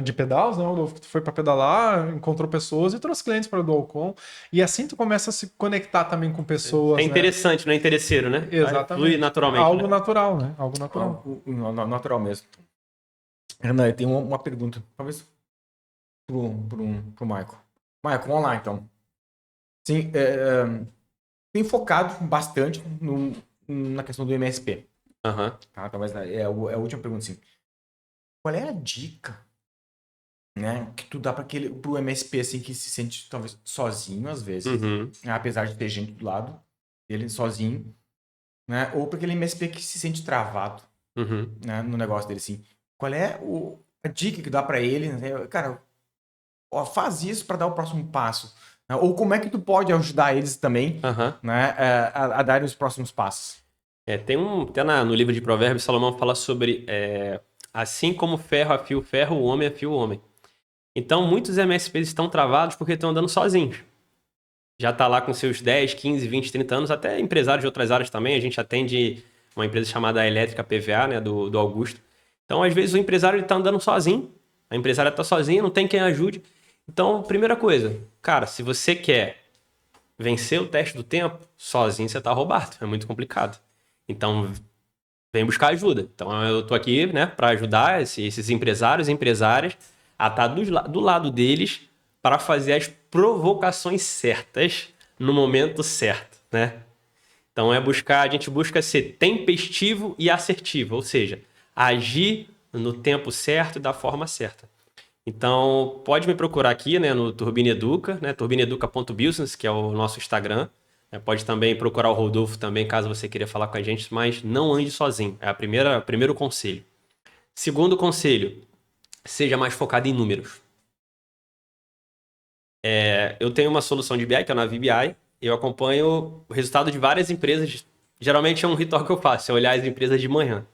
de pedais, né? O Rodolfo, tu foi para pedalar, encontrou pessoas e trouxe clientes para o Dualcom. E assim tu começa a se conectar também com pessoas, É né? interessante, não é interesseiro, né? Exatamente. Flui naturalmente. Algo né? natural, né? Algo natural. Natural mesmo. Renan, eu tenho uma pergunta, talvez pro Michael. Michael, vamos lá então. Sim, tem focado bastante na questão do MSP. Aham. Tá? Talvez é a última pergunta, sim. Qual é a dica, né, que tu dá pro MSP, assim, que se sente talvez sozinho às vezes, Uhum. né, apesar de ter gente do lado dele sozinho, né, ou para aquele MSP que se sente travado, Uhum. né, no negócio dele, assim. Qual é a dica que dá para ele, né? Cara, ó, faz isso para dar o próximo passo, né? Ou como é que tu pode ajudar eles também, Aham. né, a darem os próximos passos? Tem até no livro de Provérbios, Salomão fala sobre assim como ferro afia o ferro, o homem afia o homem. Então, muitos MSPs estão travados porque estão andando sozinhos. Já está lá com seus 10, 15, 20, 30 anos, até empresários de outras áreas também. A gente atende uma empresa chamada Elétrica PVA, né, do Augusto. Então, às vezes, o empresário está andando sozinho, a empresária está sozinha, não tem quem ajude. Então, primeira coisa, cara, se você quer vencer o teste do tempo, sozinho você está roubado, é muito complicado. Então, vem buscar ajuda. Então, eu tô aqui, né, para ajudar esses empresários e empresárias a estar do lado deles para fazer as provocações certas no momento certo, né? Então, a gente busca ser tempestivo e assertivo, ou seja, agir no tempo certo e da forma certa. Então, pode me procurar aqui, né, no Turbine Educa, né, turbineeduca.business, que é o nosso Instagram. Pode também procurar o Rodolfo também, caso você queira falar com a gente, mas não ande sozinho. É o primeiro conselho. Segundo conselho, seja mais focado em números. Eu tenho uma solução de BI, que é a Navi BI. Eu acompanho o resultado de várias empresas. Geralmente é um ritual que eu faço, é olhar as empresas de manhã.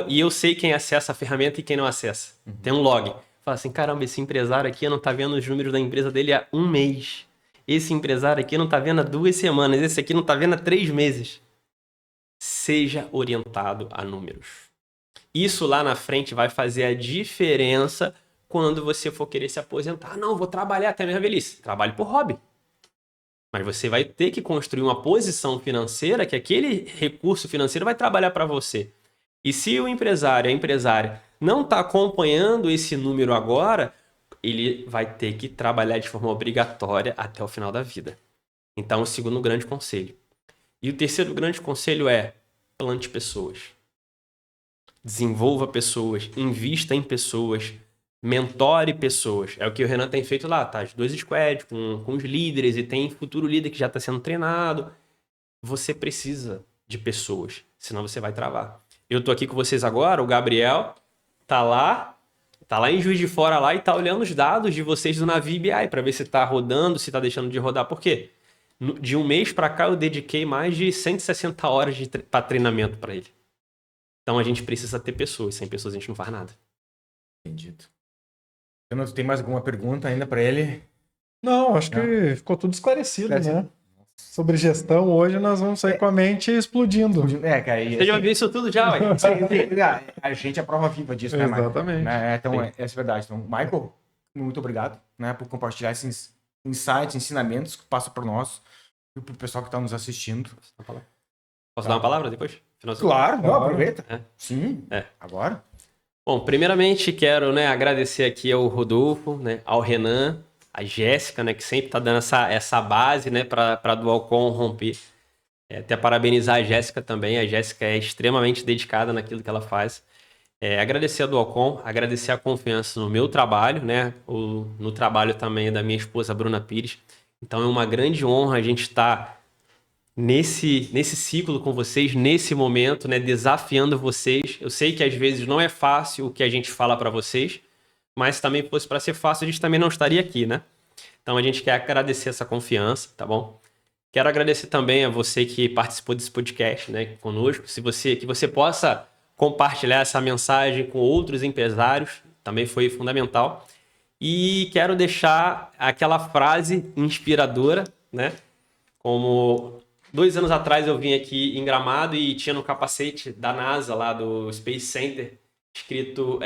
E eu sei quem acessa a ferramenta e quem não acessa. Tem um log. Fala assim, caramba, esse empresário aqui não tá vendo os números da empresa dele há um mês. Esse empresário aqui não tá vendo há 2 semanas. Esse aqui não tá vendo há 3 meses. Seja orientado a números. Isso lá na frente vai fazer a diferença quando você for querer se aposentar. Não, vou trabalhar até a minha velhice. Trabalhe por hobby. Mas você vai ter que construir uma posição financeira que aquele recurso financeiro vai trabalhar para você. E se o empresário, a empresária, não está acompanhando esse número agora, ele vai ter que trabalhar de forma obrigatória até o final da vida. Então, o segundo grande conselho. E o terceiro grande conselho é: plante pessoas. Desenvolva pessoas, invista em pessoas, mentore pessoas. É o que o Renan tem feito lá, tá? As 2 squads com os líderes e tem futuro líder que já está sendo treinado. Você precisa de pessoas, senão você vai travar. Eu tô aqui com vocês agora, o Gabriel tá lá em Juiz de Fora lá e tá olhando os dados de vocês do Navi BI para ver se tá rodando, se tá deixando de rodar. Por quê? De um mês para cá eu dediquei mais de 160 horas para treinamento para ele. Então a gente precisa ter pessoas, sem pessoas a gente não faz nada. Entendido. Renan, tu tem mais alguma pergunta ainda para ele? Não, acho que ficou tudo esclarecido, né? Sobre gestão, hoje nós vamos sair com a mente explodindo. Cara, Você já viu isso tudo já, ué? a gente é a prova viva disso, né, Michael? Exatamente. Então, essa é a verdade. Então, Michael, muito obrigado, né, por compartilhar esses insights, ensinamentos que passam para nós e para o pessoal que está nos assistindo. Posso dar uma palavra depois? Finalzinho? Claro, não, Claro. aproveita. Sim, É. agora. Bom, primeiramente quero, né, agradecer aqui ao Rodolfo, né, ao Renan, a Jéssica, né, que sempre está dando essa base, né, para a Dualcom romper. Até parabenizar a Jéssica também. A Jéssica é extremamente dedicada naquilo que ela faz. Agradecer a Dualcom, agradecer a confiança no meu trabalho, né, no trabalho também da minha esposa Bruna Pires. Então é uma grande honra a gente estar nesse ciclo com vocês, nesse momento, né, desafiando vocês. Eu sei que às vezes não é fácil o que a gente fala para vocês, mas se também fosse para ser fácil, a gente também não estaria aqui, né? Então a gente quer agradecer essa confiança, tá bom? Quero agradecer também a você que participou desse podcast, né, conosco. Que você possa compartilhar essa mensagem com outros empresários, também foi fundamental. E quero deixar aquela frase inspiradora, né? Como 2 anos atrás eu vim aqui em Gramado e tinha no capacete da NASA, lá do Space Center, escrito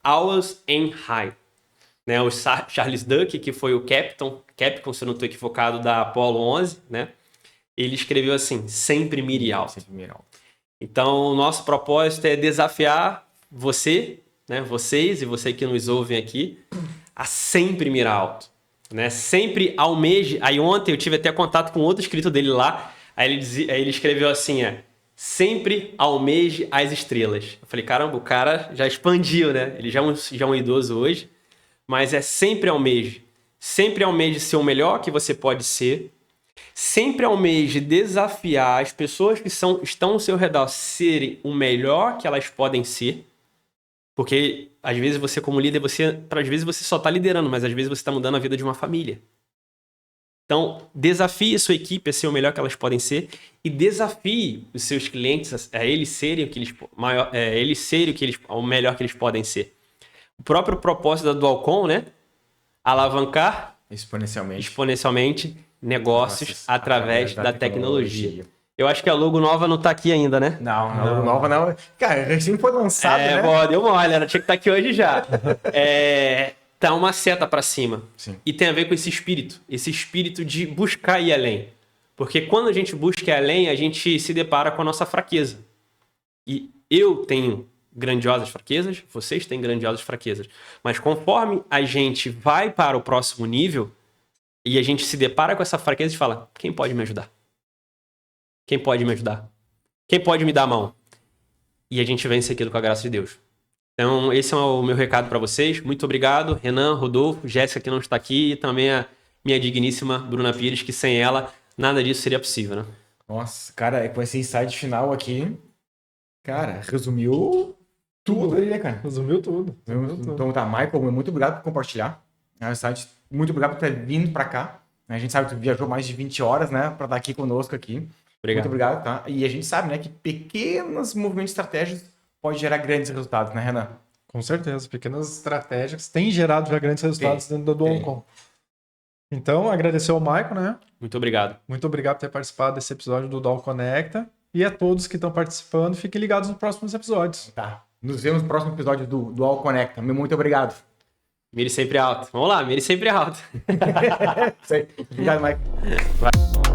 Always Aim High. Né? O Charles Duck, que foi o Capcom, se eu não estou equivocado, da Apollo 11, né? Ele escreveu assim, sempre mire alto. Sempre mire alto. Então, o nosso propósito é desafiar você, né? Vocês e você que nos ouvem aqui, a sempre mirar alto. Né? Sempre almeje. Aí ontem eu tive até contato com outro escrito dele lá, aí ele escreveu assim, sempre almeje as estrelas. Eu falei, caramba, o cara já expandiu, né? Ele já é um idoso hoje, mas é sempre almeje. Sempre almeje ser o melhor que você pode ser. Sempre almeje desafiar as pessoas que estão ao seu redor serem o melhor que elas podem ser. Porque às vezes você como líder, às vezes você só está liderando, mas às vezes você está mudando a vida de uma família. Então, desafie a sua equipe a ser o melhor que elas podem ser e desafie os seus clientes a eles serem o melhor que eles podem ser. O próprio propósito da Dualcomm, né? Alavancar exponencialmente negócios através da tecnologia. Eu acho que a logo nova não tá aqui ainda, né? Não, a logo nova não. Cara, recém foi lançado, né? Bom, deu mole, ela tinha que estar aqui hoje já. Tá uma seta para cima. Sim. E tem a ver com esse espírito de buscar ir além. Porque quando a gente busca ir além, a gente se depara com a nossa fraqueza. E eu tenho grandiosas fraquezas, vocês têm grandiosas fraquezas. Mas conforme a gente vai para o próximo nível e a gente se depara com essa fraqueza, a gente fala, quem pode me ajudar? Quem pode me ajudar? Quem pode me dar a mão? E a gente vence aquilo com a graça de Deus. Então, esse é o meu recado para vocês. Muito obrigado, Renan, Rodolfo, Jéssica, que não está aqui, e também a minha digníssima Bruna Pires, que sem ela, nada disso seria possível, né? Nossa, cara, com esse insight final aqui, cara, resumiu tudo aí, né, cara? Resumiu tudo. Então tá, Michael, muito obrigado por compartilhar. Muito obrigado por ter vindo pra cá. A gente sabe que tu viajou mais de 20 horas, né, pra estar aqui conosco aqui. Obrigado. Muito obrigado, tá? E a gente sabe, né, que pequenos movimentos estratégicos podem gerar grandes resultados, né, Renan? Com certeza. Pequenas estratégias têm gerado já grandes resultados dentro da Dualcomm. Então, agradecer ao Michael, né? Muito obrigado. Muito obrigado por ter participado desse episódio do Dual Conecta. E a todos que estão participando, fiquem ligados nos próximos episódios. Tá. Nos vemos no próximo episódio do Dual Conecta. Muito obrigado. Mire sempre alto. Vamos lá, mire sempre alto. Isso aí. Obrigado, Michael. Vai.